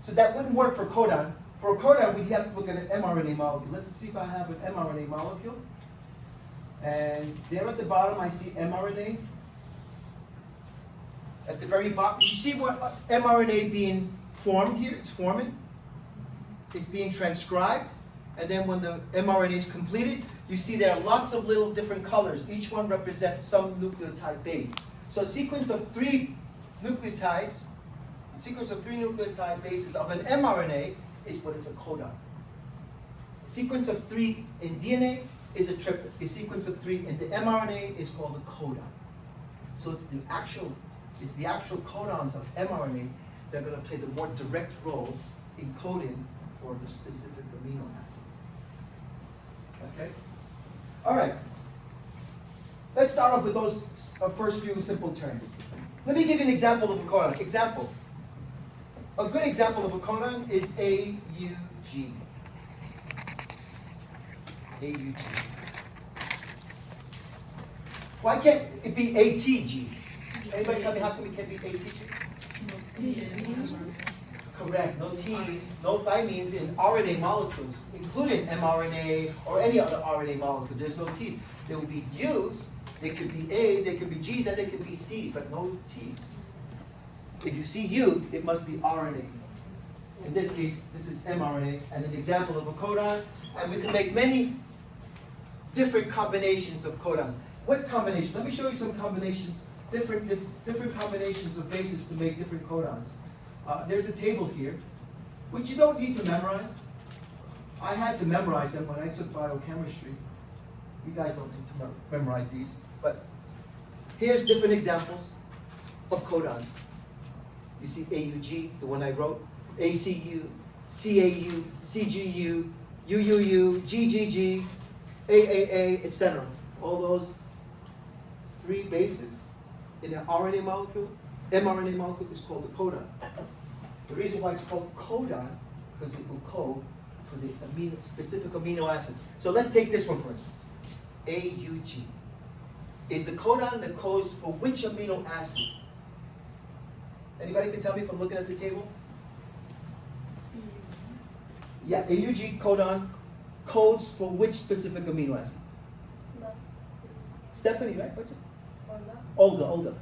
So that wouldn't work for codon. For a codon, we'd have to look at an mRNA molecule. Let's see if I have an mRNA molecule. And there at the bottom, I see mRNA. At the very bottom, you see what mRNA being formed here? It's forming. It's being transcribed. And then when the mRNA is completed, you see there are lots of little different colors. Each one represents some nucleotide base. So a sequence of 3 nucleotides, a sequence of 3 nucleotide bases of an mRNA is what is a codon. A sequence of 3 in DNA is a triplet. A sequence of 3 in the mRNA is called a codon. So it's the actual codons of mRNA that are going to play the more direct role in coding for the specific amino acid. Okay? All right. Let's start off with those first few simple terms. Let me give you an example of a codon. Example. A good example of a codon is AUG. AUG. Why can't it be ATG? Anybody tell me how come it can't be ATG? Correct, no T's, no thymines in RNA molecules, including mRNA or any other RNA molecule. There's no T's. There will be U's, they could be A's, they could be G's, and they could be C's, but no T's. If you see U, it must be RNA. In this case, this is mRNA, and an example of a codon, and we can make many different combinations of codons. What combination? Let me show you some combinations, different combinations of bases to make different codons. There's a table here, which you don't need to memorize. I had to memorize them when I took biochemistry. You guys don't need to memorize these, but here's different examples of codons. You see AUG, the one I wrote, ACU, CAU, CGU, UUU, GGG, AAA, etc. All those 3 bases in an RNA molecule, mRNA molecule is called a codon. The reason why it's called codon, because it will code for the specific amino acid. So let's take this one for instance. AUG is the codon that codes for which amino acid? Anybody can tell me from looking at the table? Yeah, AUG codon codes for which specific amino acid? Stephanie, right? What's it? Olga.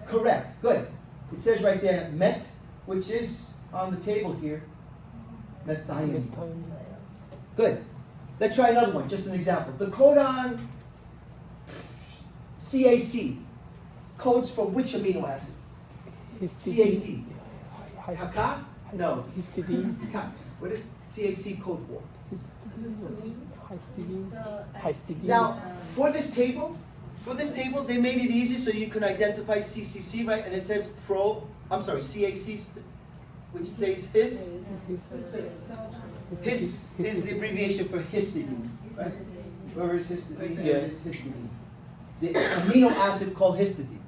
Correct, good. It says right there, met, which is on the table here, methionine. Good. Let's try another one, just an example. The codon CAC codes for which amino acid? CAC. Kaka? No. Histidine. What does CAC code for? Histidine. Now, for this table, they made it easy so you can identify CCC, right? And it says CAC, which says his. His is the abbreviation for histidine, right? Where is histidine? Yeah. Here is histidine. The amino acid called histidine.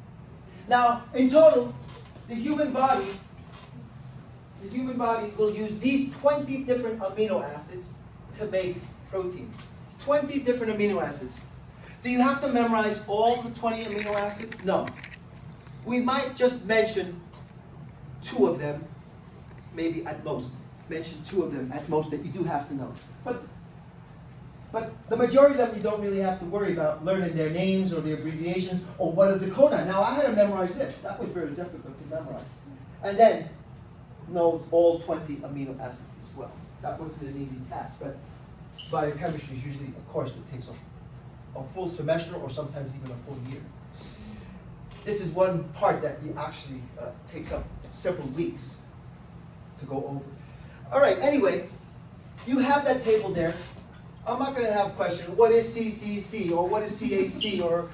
Now, in total, the human body will use these 20 different amino acids to make proteins. 20 different amino acids. Do you have to memorize all the 20 amino acids? No. we might just mention 2 of them, maybe at most. Mention 2 of them at most that you do have to know. But the majority of them you don't really have to worry about learning their names or their abbreviations or what is the codon. Now I had to memorize this. That was very difficult to memorize. And then know all 20 amino acids as well. That wasn't an easy task, but biochemistry is usually a course that takes a full semester or sometimes even a full year. This is one part that you actually takes up several weeks to go over. All right, anyway, you have that table there. I'm not going to have a question, what is CCC or what is CAC or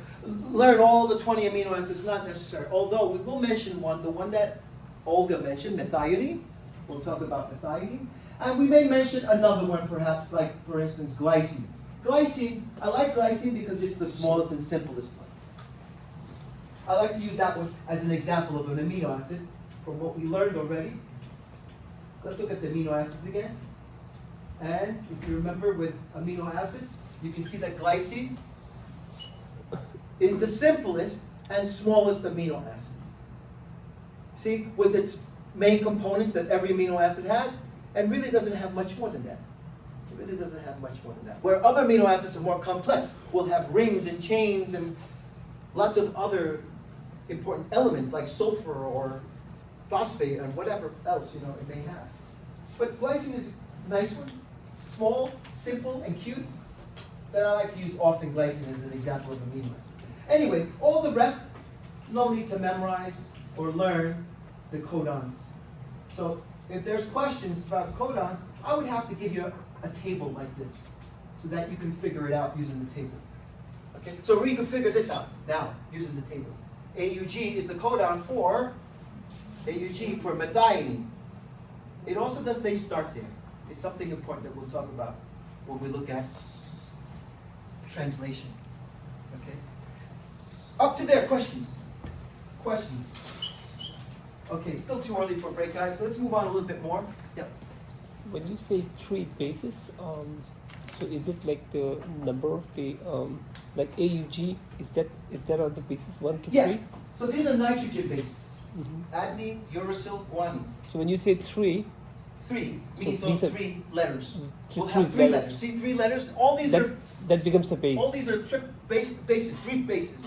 learn all the 20 amino acids, not necessary. Although we will mention one, the one that Olga mentioned, methionine. We'll talk about methionine. And we may mention another one perhaps, like for instance, glycine. Glycine, I like glycine because it's the smallest and simplest one. I like to use that one as an example of an amino acid from what we learned already. Let's look at the amino acids again. And if you remember with amino acids, you can see that glycine is the simplest and smallest amino acid. See, with its main components that every amino acid has, and really doesn't have much more than that. It really doesn't have much more than that. Where other amino acids are more complex, will have rings and chains and lots of other important elements like sulfur or phosphate and whatever else it may have. But glycine is a nice one, small, simple, and cute. That I like to use often glycine as an example of amino acid. Anyway, all the rest, no need to memorize or learn the codons. So if there's questions about codons, I would have to give you a table like this so that you can figure it out using the table. Okay? So we can figure this out now using the table. AUG is the codon for AUG for methionine. It also does say start there. It's something important that we'll talk about when we look at translation. Okay? Up to there, questions? Questions? Okay, still too early for a break, guys, so let's move on a little bit more. Yep. When you say 3 bases, so is it like the number of the like AUG? Is that on the bases 1 to 3? Yeah. So these are nitrogen bases. Mm-hmm. Adenine, uracil, guanine. So when you say 3, 3 So means these those are- 3 letters. So We'll three have 3 letters. letters. See, 3 letters. All these that, are that becomes the base. all these are bases, 3 bases.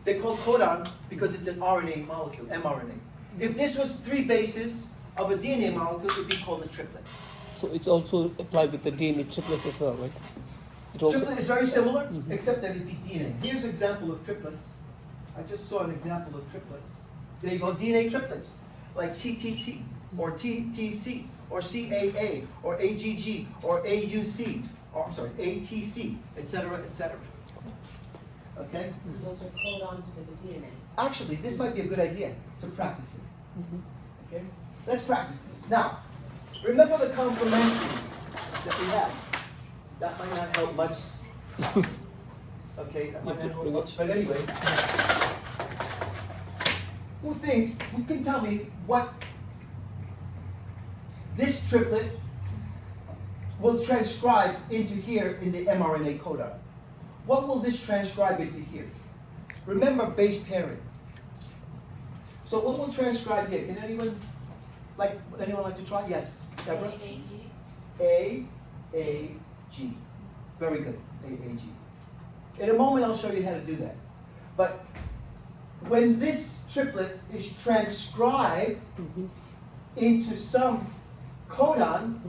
They're called codons because it's an RNA molecule, mRNA. If this was 3 bases of a DNA molecule, it would be called a triplet. So it's also applied with the DNA triplets as well, right? It also, Triplet is very similar, Mhm. except that it'd be DNA. Here's an example of triplets. I just saw an example of triplets. There you go, DNA triplets, like TTT, or TTC, or CAA, or AGG, or AUC, or I'm sorry, ATC, etc., etc. Okay? Those are codons for the DNA. Actually, this might be a good idea to practice it. Mhm. Okay? Let's practice this. Now, remember the complementaries that we have. That might not help much. Okay, that might not help much. But anyway, who can tell me what this triplet will transcribe into here in the mRNA codon? What will this transcribe into here? Remember base pairing. So what will transcribe here? Can anyone like to try? Yes, Deborah? A, G. Very good, AAG. In a moment, I'll show you how to do that. But when this triplet is transcribed Mhm. into some codon,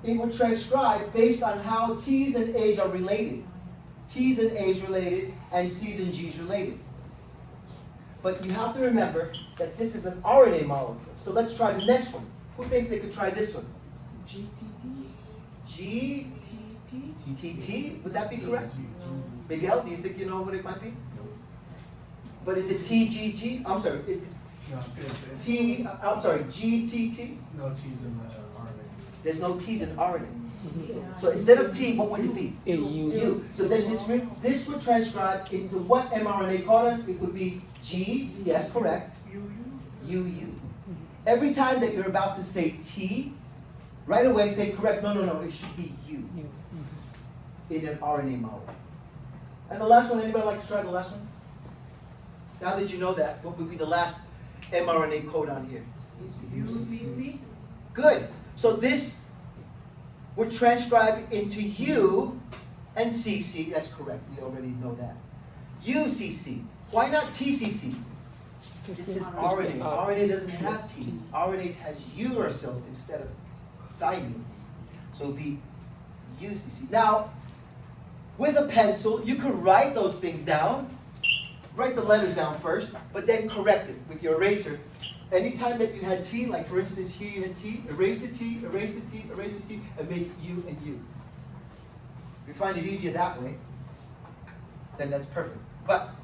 it will transcribe based on how T's and A's are related. T's and A's related, and C's and G's related. But you have to remember that this is an RNA molecule. So let's try the next one. Who thinks they could try this one? GTT? Would that be correct? Miguel, do you think you know what it might be? But is it TGG? I'm sorry, is it GTT? No T's in the RNA. There's no T's in RNA. So instead of T, what would it be? AU. U. So then this would transcribe into what mRNA codon? It would be G, yes, correct. UU. Every time that you're about to say T, right away say correct, no, it should be U in an RNA molecule. And the last one, anybody like to try the last one? Now that you know that, what would be the last mRNA codon here? UCC? Good. So this would transcribe into U and CC. That's correct. We already know that. UCC. Why not TCC? This is RNA. RNA doesn't have T's. RNA has uracil instead of thymine. So it would be UCC. Now, with a pencil, you could write those things down. Write the letters down first, but then correct it with your eraser. Anytime that you had T, like for instance here you had T, erase the T, erase the T, erase the T, and make U and U. If you find it easier that way, then that's perfect. But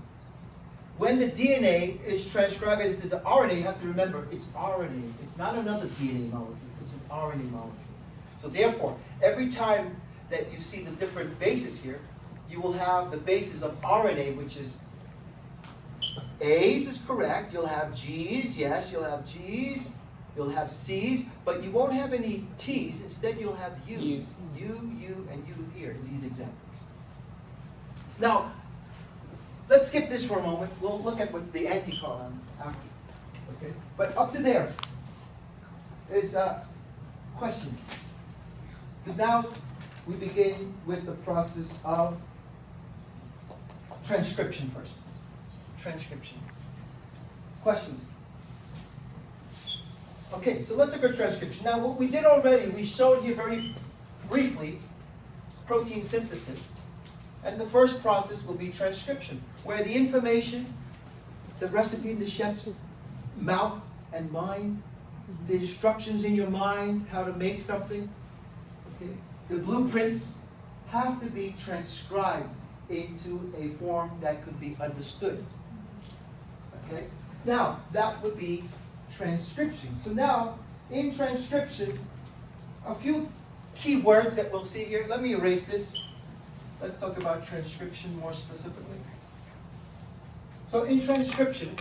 when the DNA is transcribed into the RNA, you have to remember it's RNA. It's not another DNA molecule, it's an RNA molecule. So therefore, every time that you see the different bases here, you will have the bases of RNA, which is A's is correct, you'll have G's, yes, you'll have G's, you'll have C's, but you won't have any T's, instead you'll have U's. U, and U here in these examples. Now, let's skip this for a moment. We'll look at what's the anticodon after. Okay? But up to there is questions. Because now we begin with the process of transcription first. Transcription. Questions? Okay, so let's look at transcription. Now, what we did already, we showed here very briefly protein synthesis. And the first process will be transcription, where the information, the recipe in the chef's mouth and mind, the instructions in your mind, how to make something, okay, the blueprints have to be transcribed into a form that could be understood. Okay? Now, that would be transcription. So now, in transcription, a few key words that we'll see here. Let me erase this. Let's talk about transcription more specifically. So in transcription,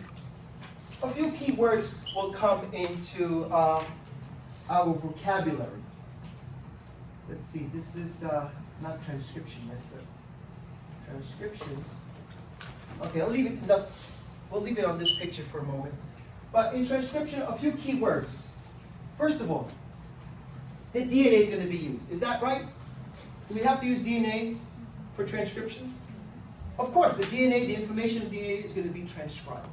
a few key words will come into our vocabulary. Let's see, this is not transcription, that's transcription. Okay, we'll leave it on this picture for a moment. But in transcription, a few key words. First of all, the DNA is going to be used. Is that right? Do we have to use DNA for transcription? Of course, the DNA, the information of DNA is going to be transcribed.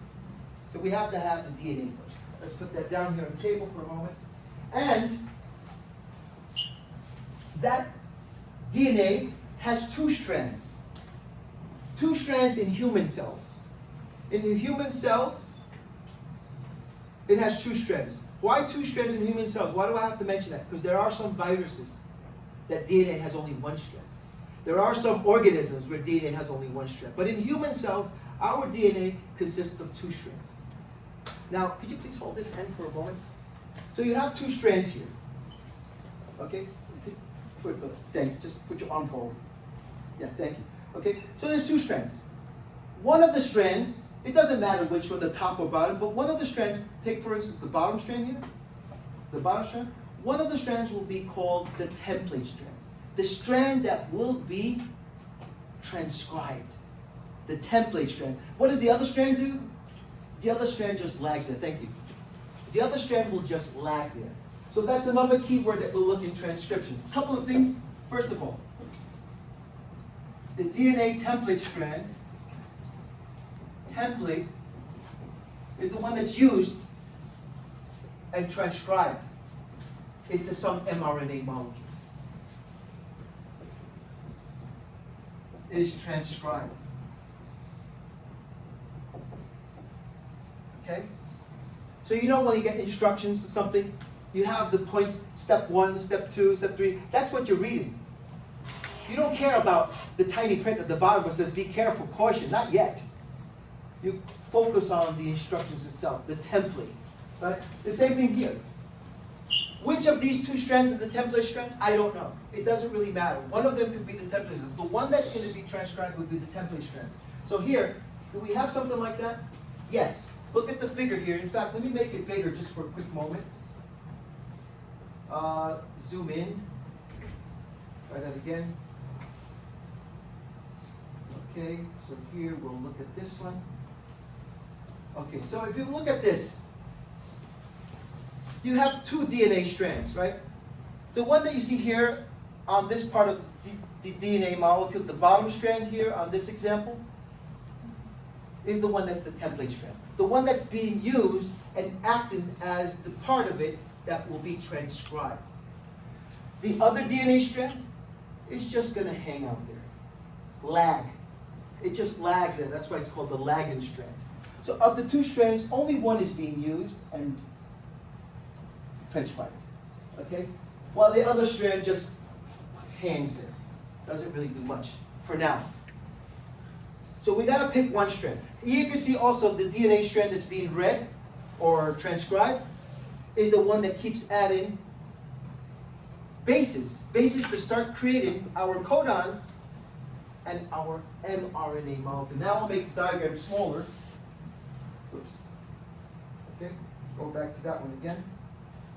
So we have to have the DNA first. Let's put that down here on the table for a moment. And that DNA has two strands. Two strands in human cells. In the human cells, it has two strands. Why two strands in human cells? Why do I have to mention that? Because there are some viruses that DNA has only one strand. There are some organisms where DNA has only one strand. But in human cells, our DNA consists of two strands. Now, could you please hold this end for a moment? So you have two strands here. Okay? Thank you. Just put your arm forward. Yes, thank you. Okay? So there's two strands. One of the strands, it doesn't matter which one, the top or bottom, but one of the strands, take for instance the bottom strand here, the bottom strand, one of the strands will be called the template strand. The strand that will be transcribed. The template strand. What does the other strand do? The other strand just lags there. Thank you. The other strand will just lag there. So that's another key word that we'll look in transcription. A couple of things. First of all, the DNA template strand, template, is the one that's used and transcribed into some mRNA molecule. Is transcribed. Okay? So you know when you get instructions or something, you have the points, step 1, step 2, step 3. That's what you're reading. You don't care about the tiny print at the bottom that says, be careful, caution. Not yet. You focus on the instructions itself, the template. Right? The same thing here. Which of these two strands is the template strand? I don't know. It doesn't really matter. One of them could be the template strand. The one that's going to be transcribed would be the template strand. So here, do we have something like that? Yes. Look at the figure here. In fact, let me make it bigger just for a quick moment. Zoom in. Try that again. Okay, so here we'll look at this one. Okay, so if you look at this, you have two DNA strands, right? The one that you see here on this part of the DNA molecule, the bottom strand here on this example, is the one that's the template strand. The one that's being used and acting as the part of it that will be transcribed. The other DNA strand is just going to hang out there. Lag. It just lags there. That's why it's called the lagging strand. So of the two strands, only one is being used and transcribed. Okay? While the other strand just hangs there. Doesn't really do much for now. So we got to pick one strand. Here you can see also the DNA strand that's being read or transcribed is the one that keeps adding bases to start creating our codons and our mRNA molecule. Now I'll make the diagram smaller. Oops. Okay, go back to that one again.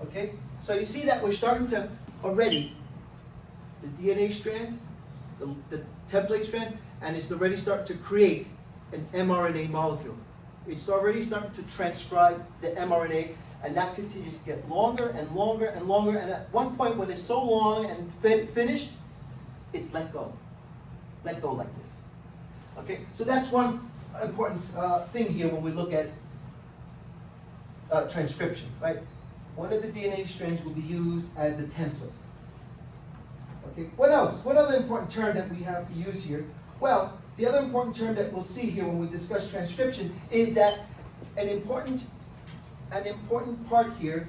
Okay, so you see that we're starting to already, the DNA strand, the template strand, and it's already starting to create an mRNA molecule. It's already starting to transcribe the mRNA, and that continues to get longer and longer and longer, and at one point when it's so long and finished, it's let go. Let go like this. Okay, so that's one important thing here when we look at transcription, right? One of the DNA strands will be used as the template. Okay, what else? What other important term that we have to use here? Well, the other important term that we'll see here when we discuss transcription is that an important part here,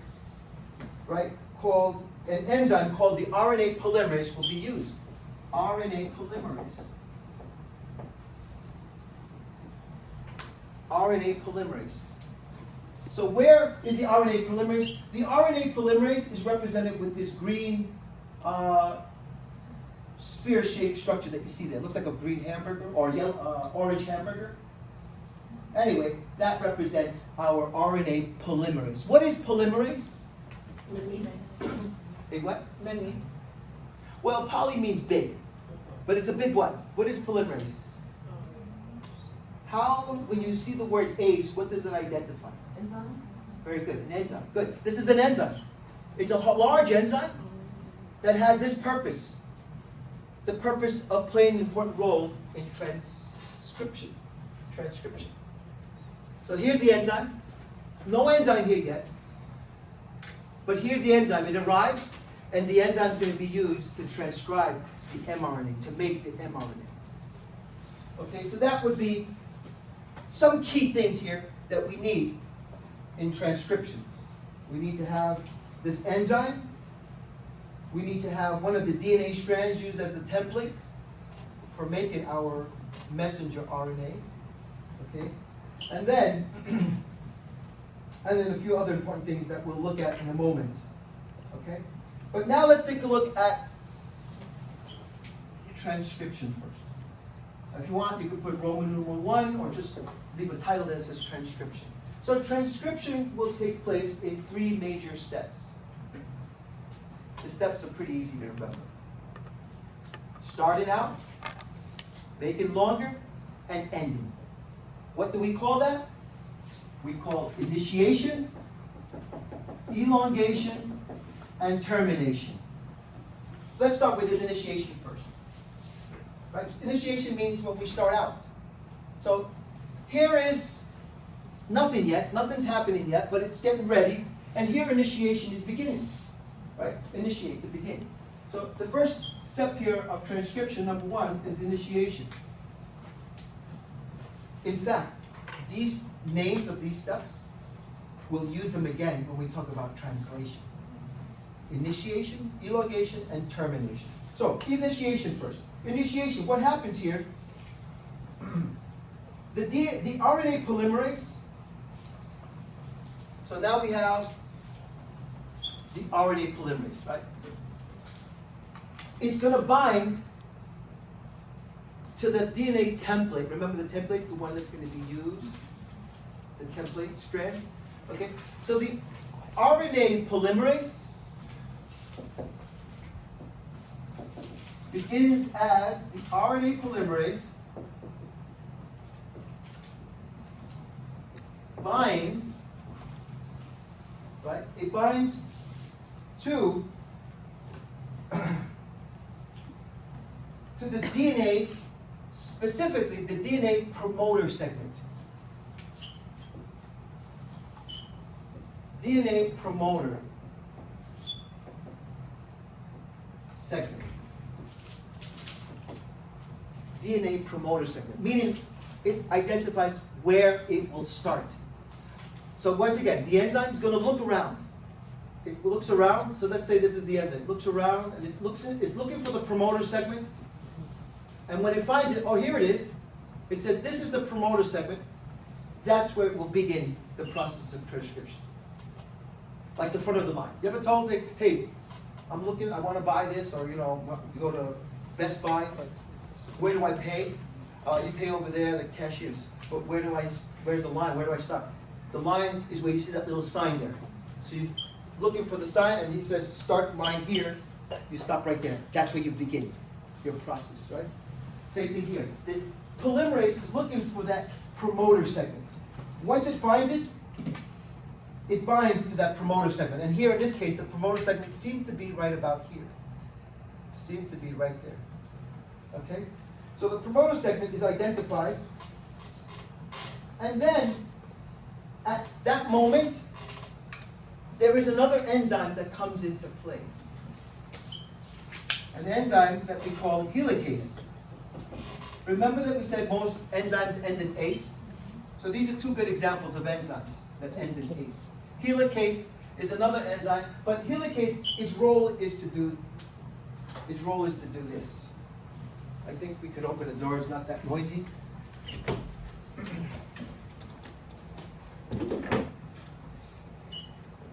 right, called an enzyme called the RNA polymerase will be used. RNA polymerase. RNA polymerase. So where is the RNA polymerase? The RNA polymerase is represented with this green sphere-shaped structure that you see there. It looks like a green hamburger or yellow, orange hamburger. Anyway, that represents our RNA polymerase. What is polymerase? Many. A what? Many. Well, poly means big, but it's a big one. What is polymerase? How, when you see the word ACE, what does it identify? Enzyme. Very good, an enzyme. Good. This is an enzyme. It's a large enzyme that has this purpose. The purpose of playing an important role in transcription. Transcription. So here's the enzyme. No enzyme here yet. But here's the enzyme. It arrives, and the enzyme is going to be used to transcribe the mRNA, to make the mRNA. Okay, so that would be some key things here that we need in transcription. We need to have this enzyme. We need to have one of the DNA strands used as the template for making our messenger RNA. Okay? And then a few other important things that we'll look at in a moment. Okay? But now let's take a look at transcription first. If you want, you could put Roman numeral 1 or just leave a title that says transcription. So transcription will take place in 3 major steps. The steps are pretty easy to remember. Starting out, making longer, and ending. What do we call that? We call initiation, elongation, and termination. Let's start with initiation first. Right? Initiation means when we start out. So here is nothing yet, nothing's happening yet, but it's getting ready, and here initiation is beginning. Right? Initiate, to begin. So the first step here of transcription, number 1, is initiation. In fact, these names of these steps, we'll use them again when we talk about translation. Initiation, elongation, and termination. So, initiation first. Initiation, what happens here? The RNA polymerase, so now we have the RNA polymerase, right? It's going to bind to the DNA template. Remember the template, the one that's going to be used? The template strand? Okay? So the RNA polymerase begins as the RNA polymerase binds, right? It binds to the DNA, specifically the DNA promoter segment. DNA promoter segment. DNA promoter segment, meaning it identifies where it will start. So once again, the enzyme is going to look around. It looks around, so let's say this is the enzyme. It looks around and it's looking for the promoter segment. And when it finds it, oh, here it is. It says this is the promoter segment. That's where it will begin the process of transcription. Like the front of the mind. You ever told, say, hey, I'm looking, I want to buy this, or you go to Best Buy. Where do I pay? You pay over there, the cashiers. But where's the line? Where do I start? The line is where you see that little sign there. So you're looking for the sign, and he says, start line here. You stop right there. That's where you begin your process, right? Same thing here. The polymerase is looking for that promoter segment. Once it finds it, it binds to that promoter segment. And here in this case, the promoter segment seemed to be right about here. Seemed to be right there. Okay? So the promoter segment is identified. And then, at that moment, there is another enzyme that comes into play. An enzyme that we call helicase. Remember that we said most enzymes end in ACE? So these are two good examples of enzymes that end in ACE. Helicase is another enzyme, but helicase, its role is to do this. I think we could open the door, it's not that noisy.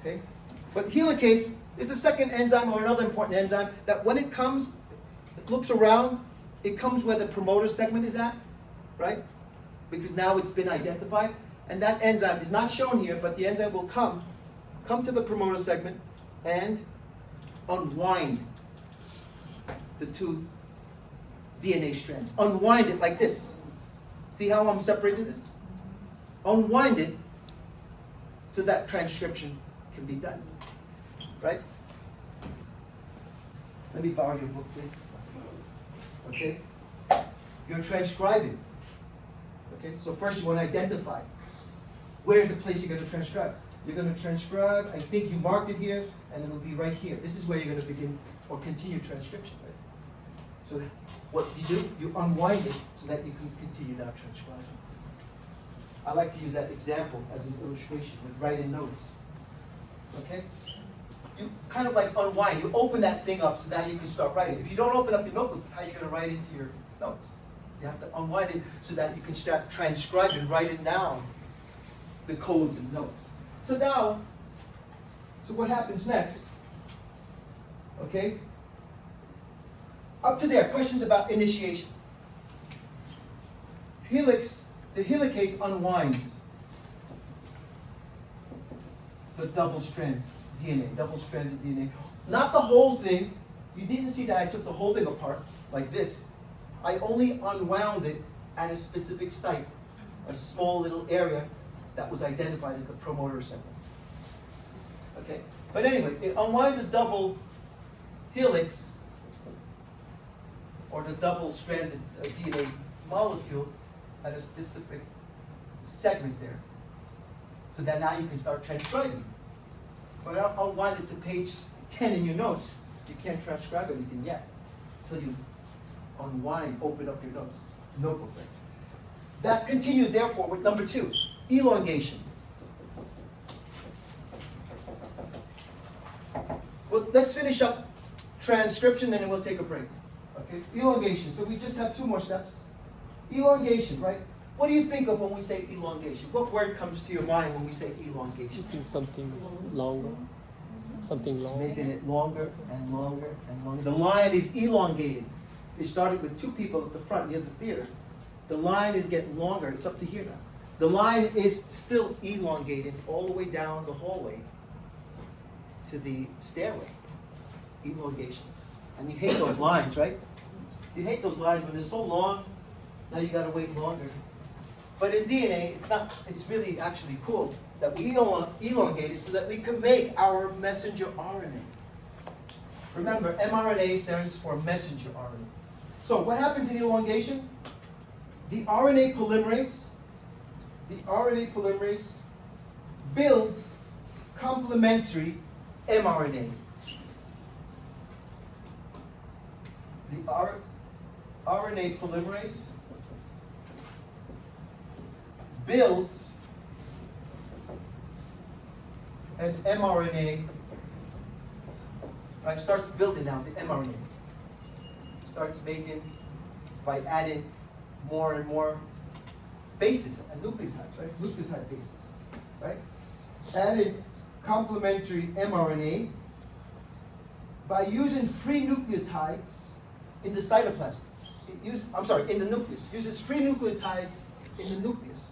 Okay? But helicase is the second enzyme, or another important enzyme, that when it comes, it looks around, it comes where the promoter segment is at, right? Because now it's been identified. And that enzyme is not shown here, but the enzyme will come to the promoter segment and unwind the two DNA strands. Unwind it like this. See how I'm separating this? Unwind it so that transcription can be done. Right? Let me borrow your book, please. Okay? You're transcribing. Okay? So first you want to identify where's the place you're going to transcribe. You're going to transcribe, I think you marked it here, and it'll be right here. This is where you're going to begin or continue transcription. Right? So what you do, you unwind it so that you can continue now transcribing. I like to use that example as an illustration with writing notes. Okay? You kind of like unwind. You open that thing up so that you can start writing. If you don't open up your notebook, how are you going to write into your notes? You have to unwind it so that you can start transcribing, writing down the codes and notes. So now, what happens next? Okay? Up to there, questions about initiation. The helicase unwinds the double-stranded DNA. Not the whole thing. You didn't see that I took the whole thing apart like this. I only unwound it at a specific site, a small little area that was identified as the promoter segment. Okay? But anyway, it unwinds the double helix, or the double-stranded DNA molecule at a specific segment there. So that now you can start transcribing. But I'll unwind it to page 10 in your notes. You can't transcribe anything yet until you open up your notebook. Right? That continues, therefore, with number 2, elongation. Well, let's finish up transcription and then we'll take a break. Okay, elongation. So we just have 2 more steps. Elongation, right? What do you think of when we say elongation? What word comes to your mind when we say elongation? Something longer. Something longer. Making it longer and longer and longer. The line is elongated. It started with 2 people at the front near the theater. The line is getting longer. It's up to here now. The line is still elongated all the way down the hallway to the stairway. Elongation. And you hate those lines, right? You hate those lines when they're so long. Now you got to wait longer But in DNA, it's not, it's really actually cool that we elongate it so that we can make our messenger RNA. Remember, mRNA stands for messenger RNA. So what happens in elongation? The RNA polymerase builds complementary mRNA. The RNA polymerase builds an mRNA, right, starts building now the mRNA. Starts making, by adding more and more bases and nucleotides, right? Nucleotide bases, right? Added complementary mRNA by using free nucleotides in the cytoplasm. In the nucleus. Uses free nucleotides in the nucleus.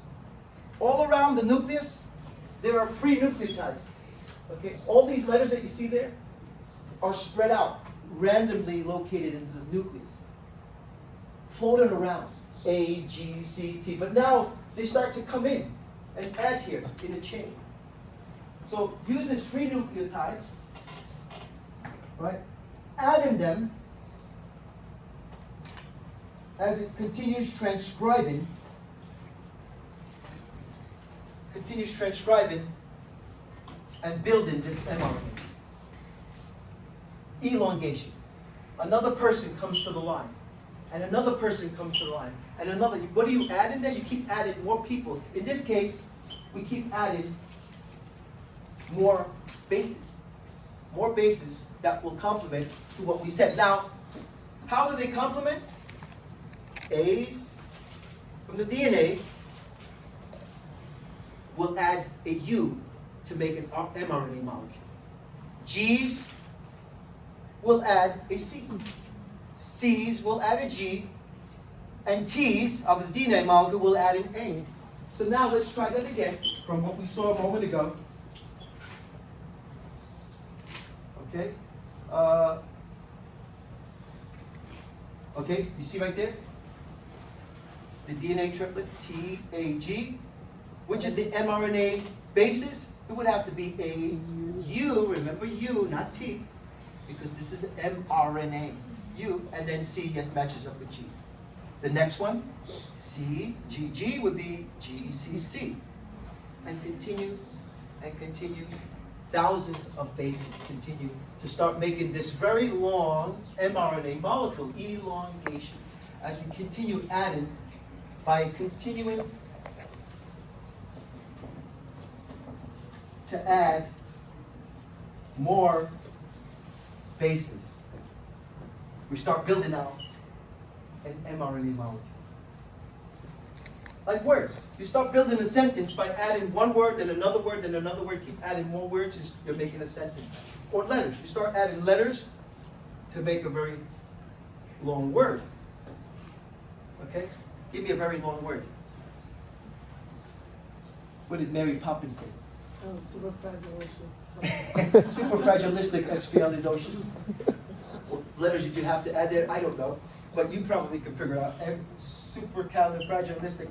All around the nucleus, there are free nucleotides. Okay, all these letters that you see there are spread out, randomly located in the nucleus, floated around, A, G, C, T. But now they start to come in and add here in a chain. So uses free nucleotides, right? Adding them as it continues transcribing and building this mRNA. Elongation. Another person comes to the line, and another person comes to the line, and another. What do you add in there? You keep adding more people. In this case, we keep adding more bases that will complement to what we said. Now, how do they complement? A's from the DNA will add a U to make an mRNA molecule. G's will add a C. C's will add a G, and T's of the DNA molecule will add an A. So now let's try that again from what we saw a moment ago. Okay? Okay, you see right there? The DNA triplet, TAG, which is the mRNA basis. It would have to be a U, remember U, not T, because this is mRNA, U, and then C, yes, matches up with G. The next one, CGG, would be GCC. And continue, thousands of bases continue to start making this very long mRNA molecule, elongation. As we continue adding, by continuing to add more bases, we start building out an mRNA molecule. Like words. You start building a sentence by adding one word, then another word, then another word. Keep adding more words, and you're making a sentence. Or letters. You start adding letters to make a very long word. Okay? Give me a very long word. What did Mary Poppins say? Oh, superfragilicious. Superfragilistic What letters did you have to add there? I don't know. But you probably can figure it out. Supercalifragilistic.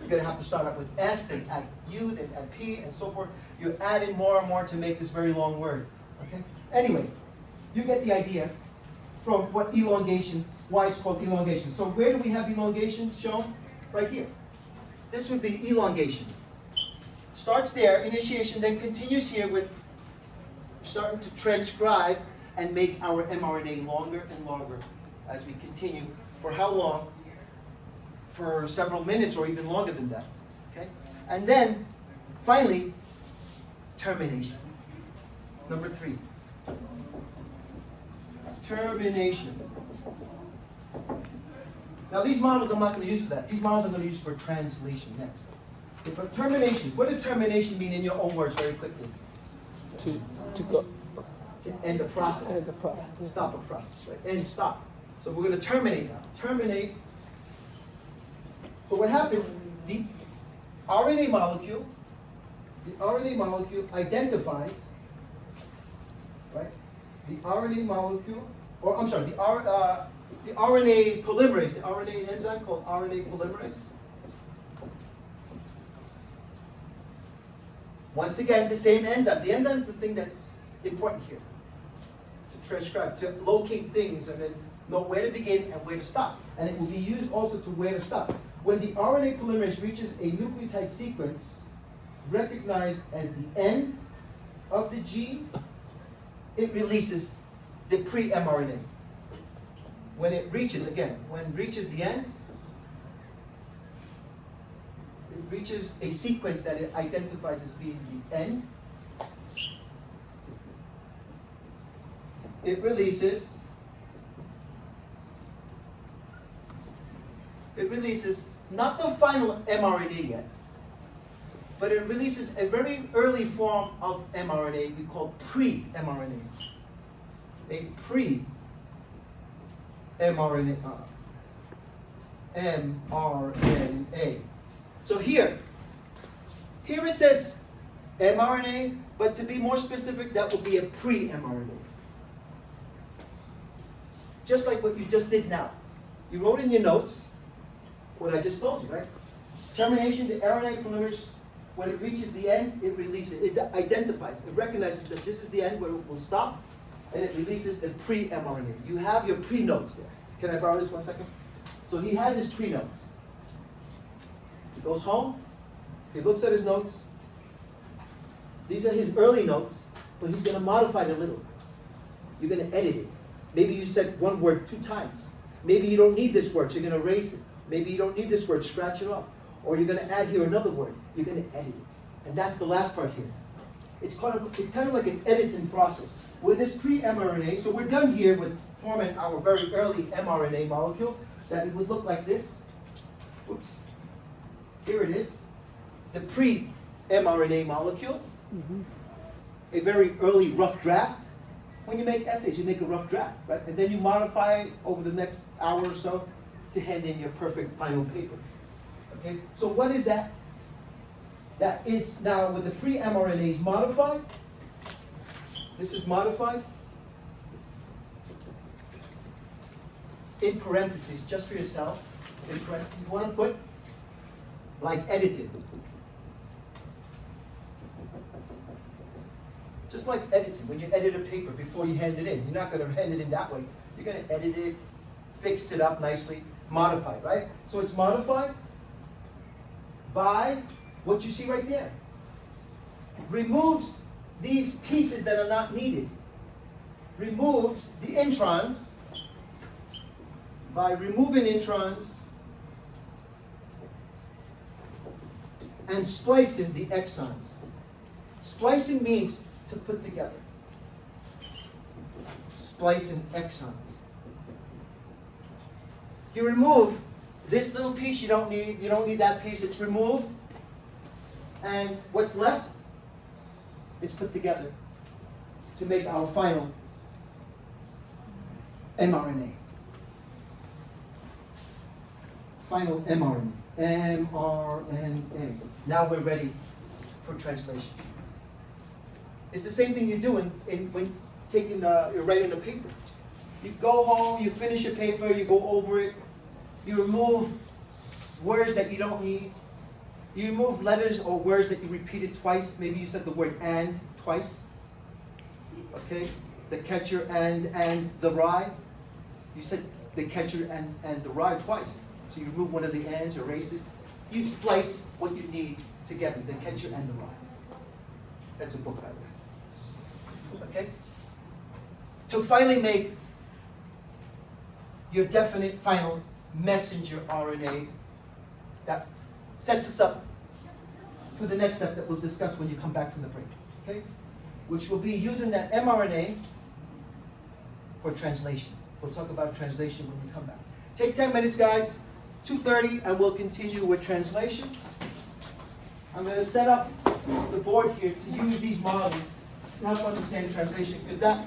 You're going to have to start out with S, then add U, then add P, and so forth. You're adding more and more to make this very long word. Okay? Anyway, you get the idea from what elongation, why it's called elongation. So where do we have elongation shown? Right here. This would be elongation. Starts there, initiation, then continues here with starting to transcribe and make our mRNA longer and longer as we continue. For how long? For several minutes or even longer than that. Okay? And then, finally, termination. Number 3. Termination. Now these models I'm not going to use for that. These models I'm going to use for translation next. Okay, but termination. What does termination mean in your own words very quickly? To go. To end the process. End the process. Stop a process, right? End, stop. So we're going to terminate now. Terminate. So what happens, the RNA molecule identifies, right? The RNA molecule, or I'm sorry, the RNA polymerase, the RNA enzyme called RNA polymerase, Once again, the same enzyme. The enzyme is the thing that's important here. To transcribe, to locate things and then know where to begin and where to stop. And it will be used also to where to stop. When the RNA polymerase reaches a nucleotide sequence recognized as the end of the gene, it releases the pre-mRNA. When it reaches, again, when it reaches the end, it reaches a sequence that it identifies as being the end. It releases not the final mRNA yet, but it releases a very early form of mRNA we call pre-mRNA. A pre-mRNA. mRNA. So here it says mRNA, but to be more specific, that would be a pre-mRNA. Just like what you just did now. You wrote in your notes what I just told you, right? Termination, the RNA polymerase, when it reaches the end, it releases, it identifies, it recognizes that this is the end where it will stop, and it releases the pre-mRNA. You have your pre-notes there. Can I borrow this 1 second? So he has his pre-notes. He goes home, he looks at his notes. These are his early notes, but he's going to modify it a little. You're going to edit it. Maybe you said one word 2 times. Maybe you don't need this word, so you're going to erase it. Maybe you don't need this word, scratch it off. Or you're going to add here another word. You're going to edit it. And that's the last part here. It's kind of like an editing process. With this pre-mRNA, so we're done here with forming our very early mRNA molecule, that it would look like this. Oops. Here it is. The pre-mRNA molecule. A very early rough draft. When you make essays, you make a rough draft, right? And then you modify it over the next hour or so to hand in your perfect final paper. Okay? So what is that? That is now with the pre-mRNAs modified. This is modified. In parentheses, just for yourself. In parentheses, you want to put like edited. Just like editing, when you edit a paper before you hand it in, you're not going to hand it in that way. You're going to edit it, fix it up nicely, modify it, right? So it's modified by what you see right there. Removes these pieces that are not needed. Removes the introns by removing introns and splicing the exons. Splicing means to put together. Splicing exons. You remove this little piece you don't need that piece, it's removed. And what's left is put together to make our final mRNA. Final mRNA. mRNA. Now we're ready for translation. It's the same thing you're doing when you're writing a paper. You go home, you finish a paper, you go over it, you remove words that you don't need. You remove letters or words that you repeated twice. Maybe you said the word and twice. Okay? The catcher and the rye. You said the catcher and the rye twice. So you remove one of the ands or races. You splice what you need together, the catcher and the rye. That's a book, by the way. Okay? To finally make your definite final messenger RNA that sets us up for the next step that we'll discuss when you come back from the break. Okay? Which will be using that mRNA for translation. We'll talk about translation when we come back. Take 10 minutes, guys. 2:30, and we'll continue with translation. I'm going to set up the board here to use these models to help understand translation, because that,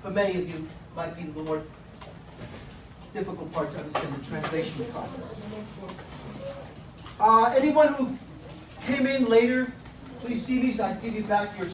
for many of you, might be the more difficult part to understand the translation process. Anyone who came in later, please see me so I can give you back your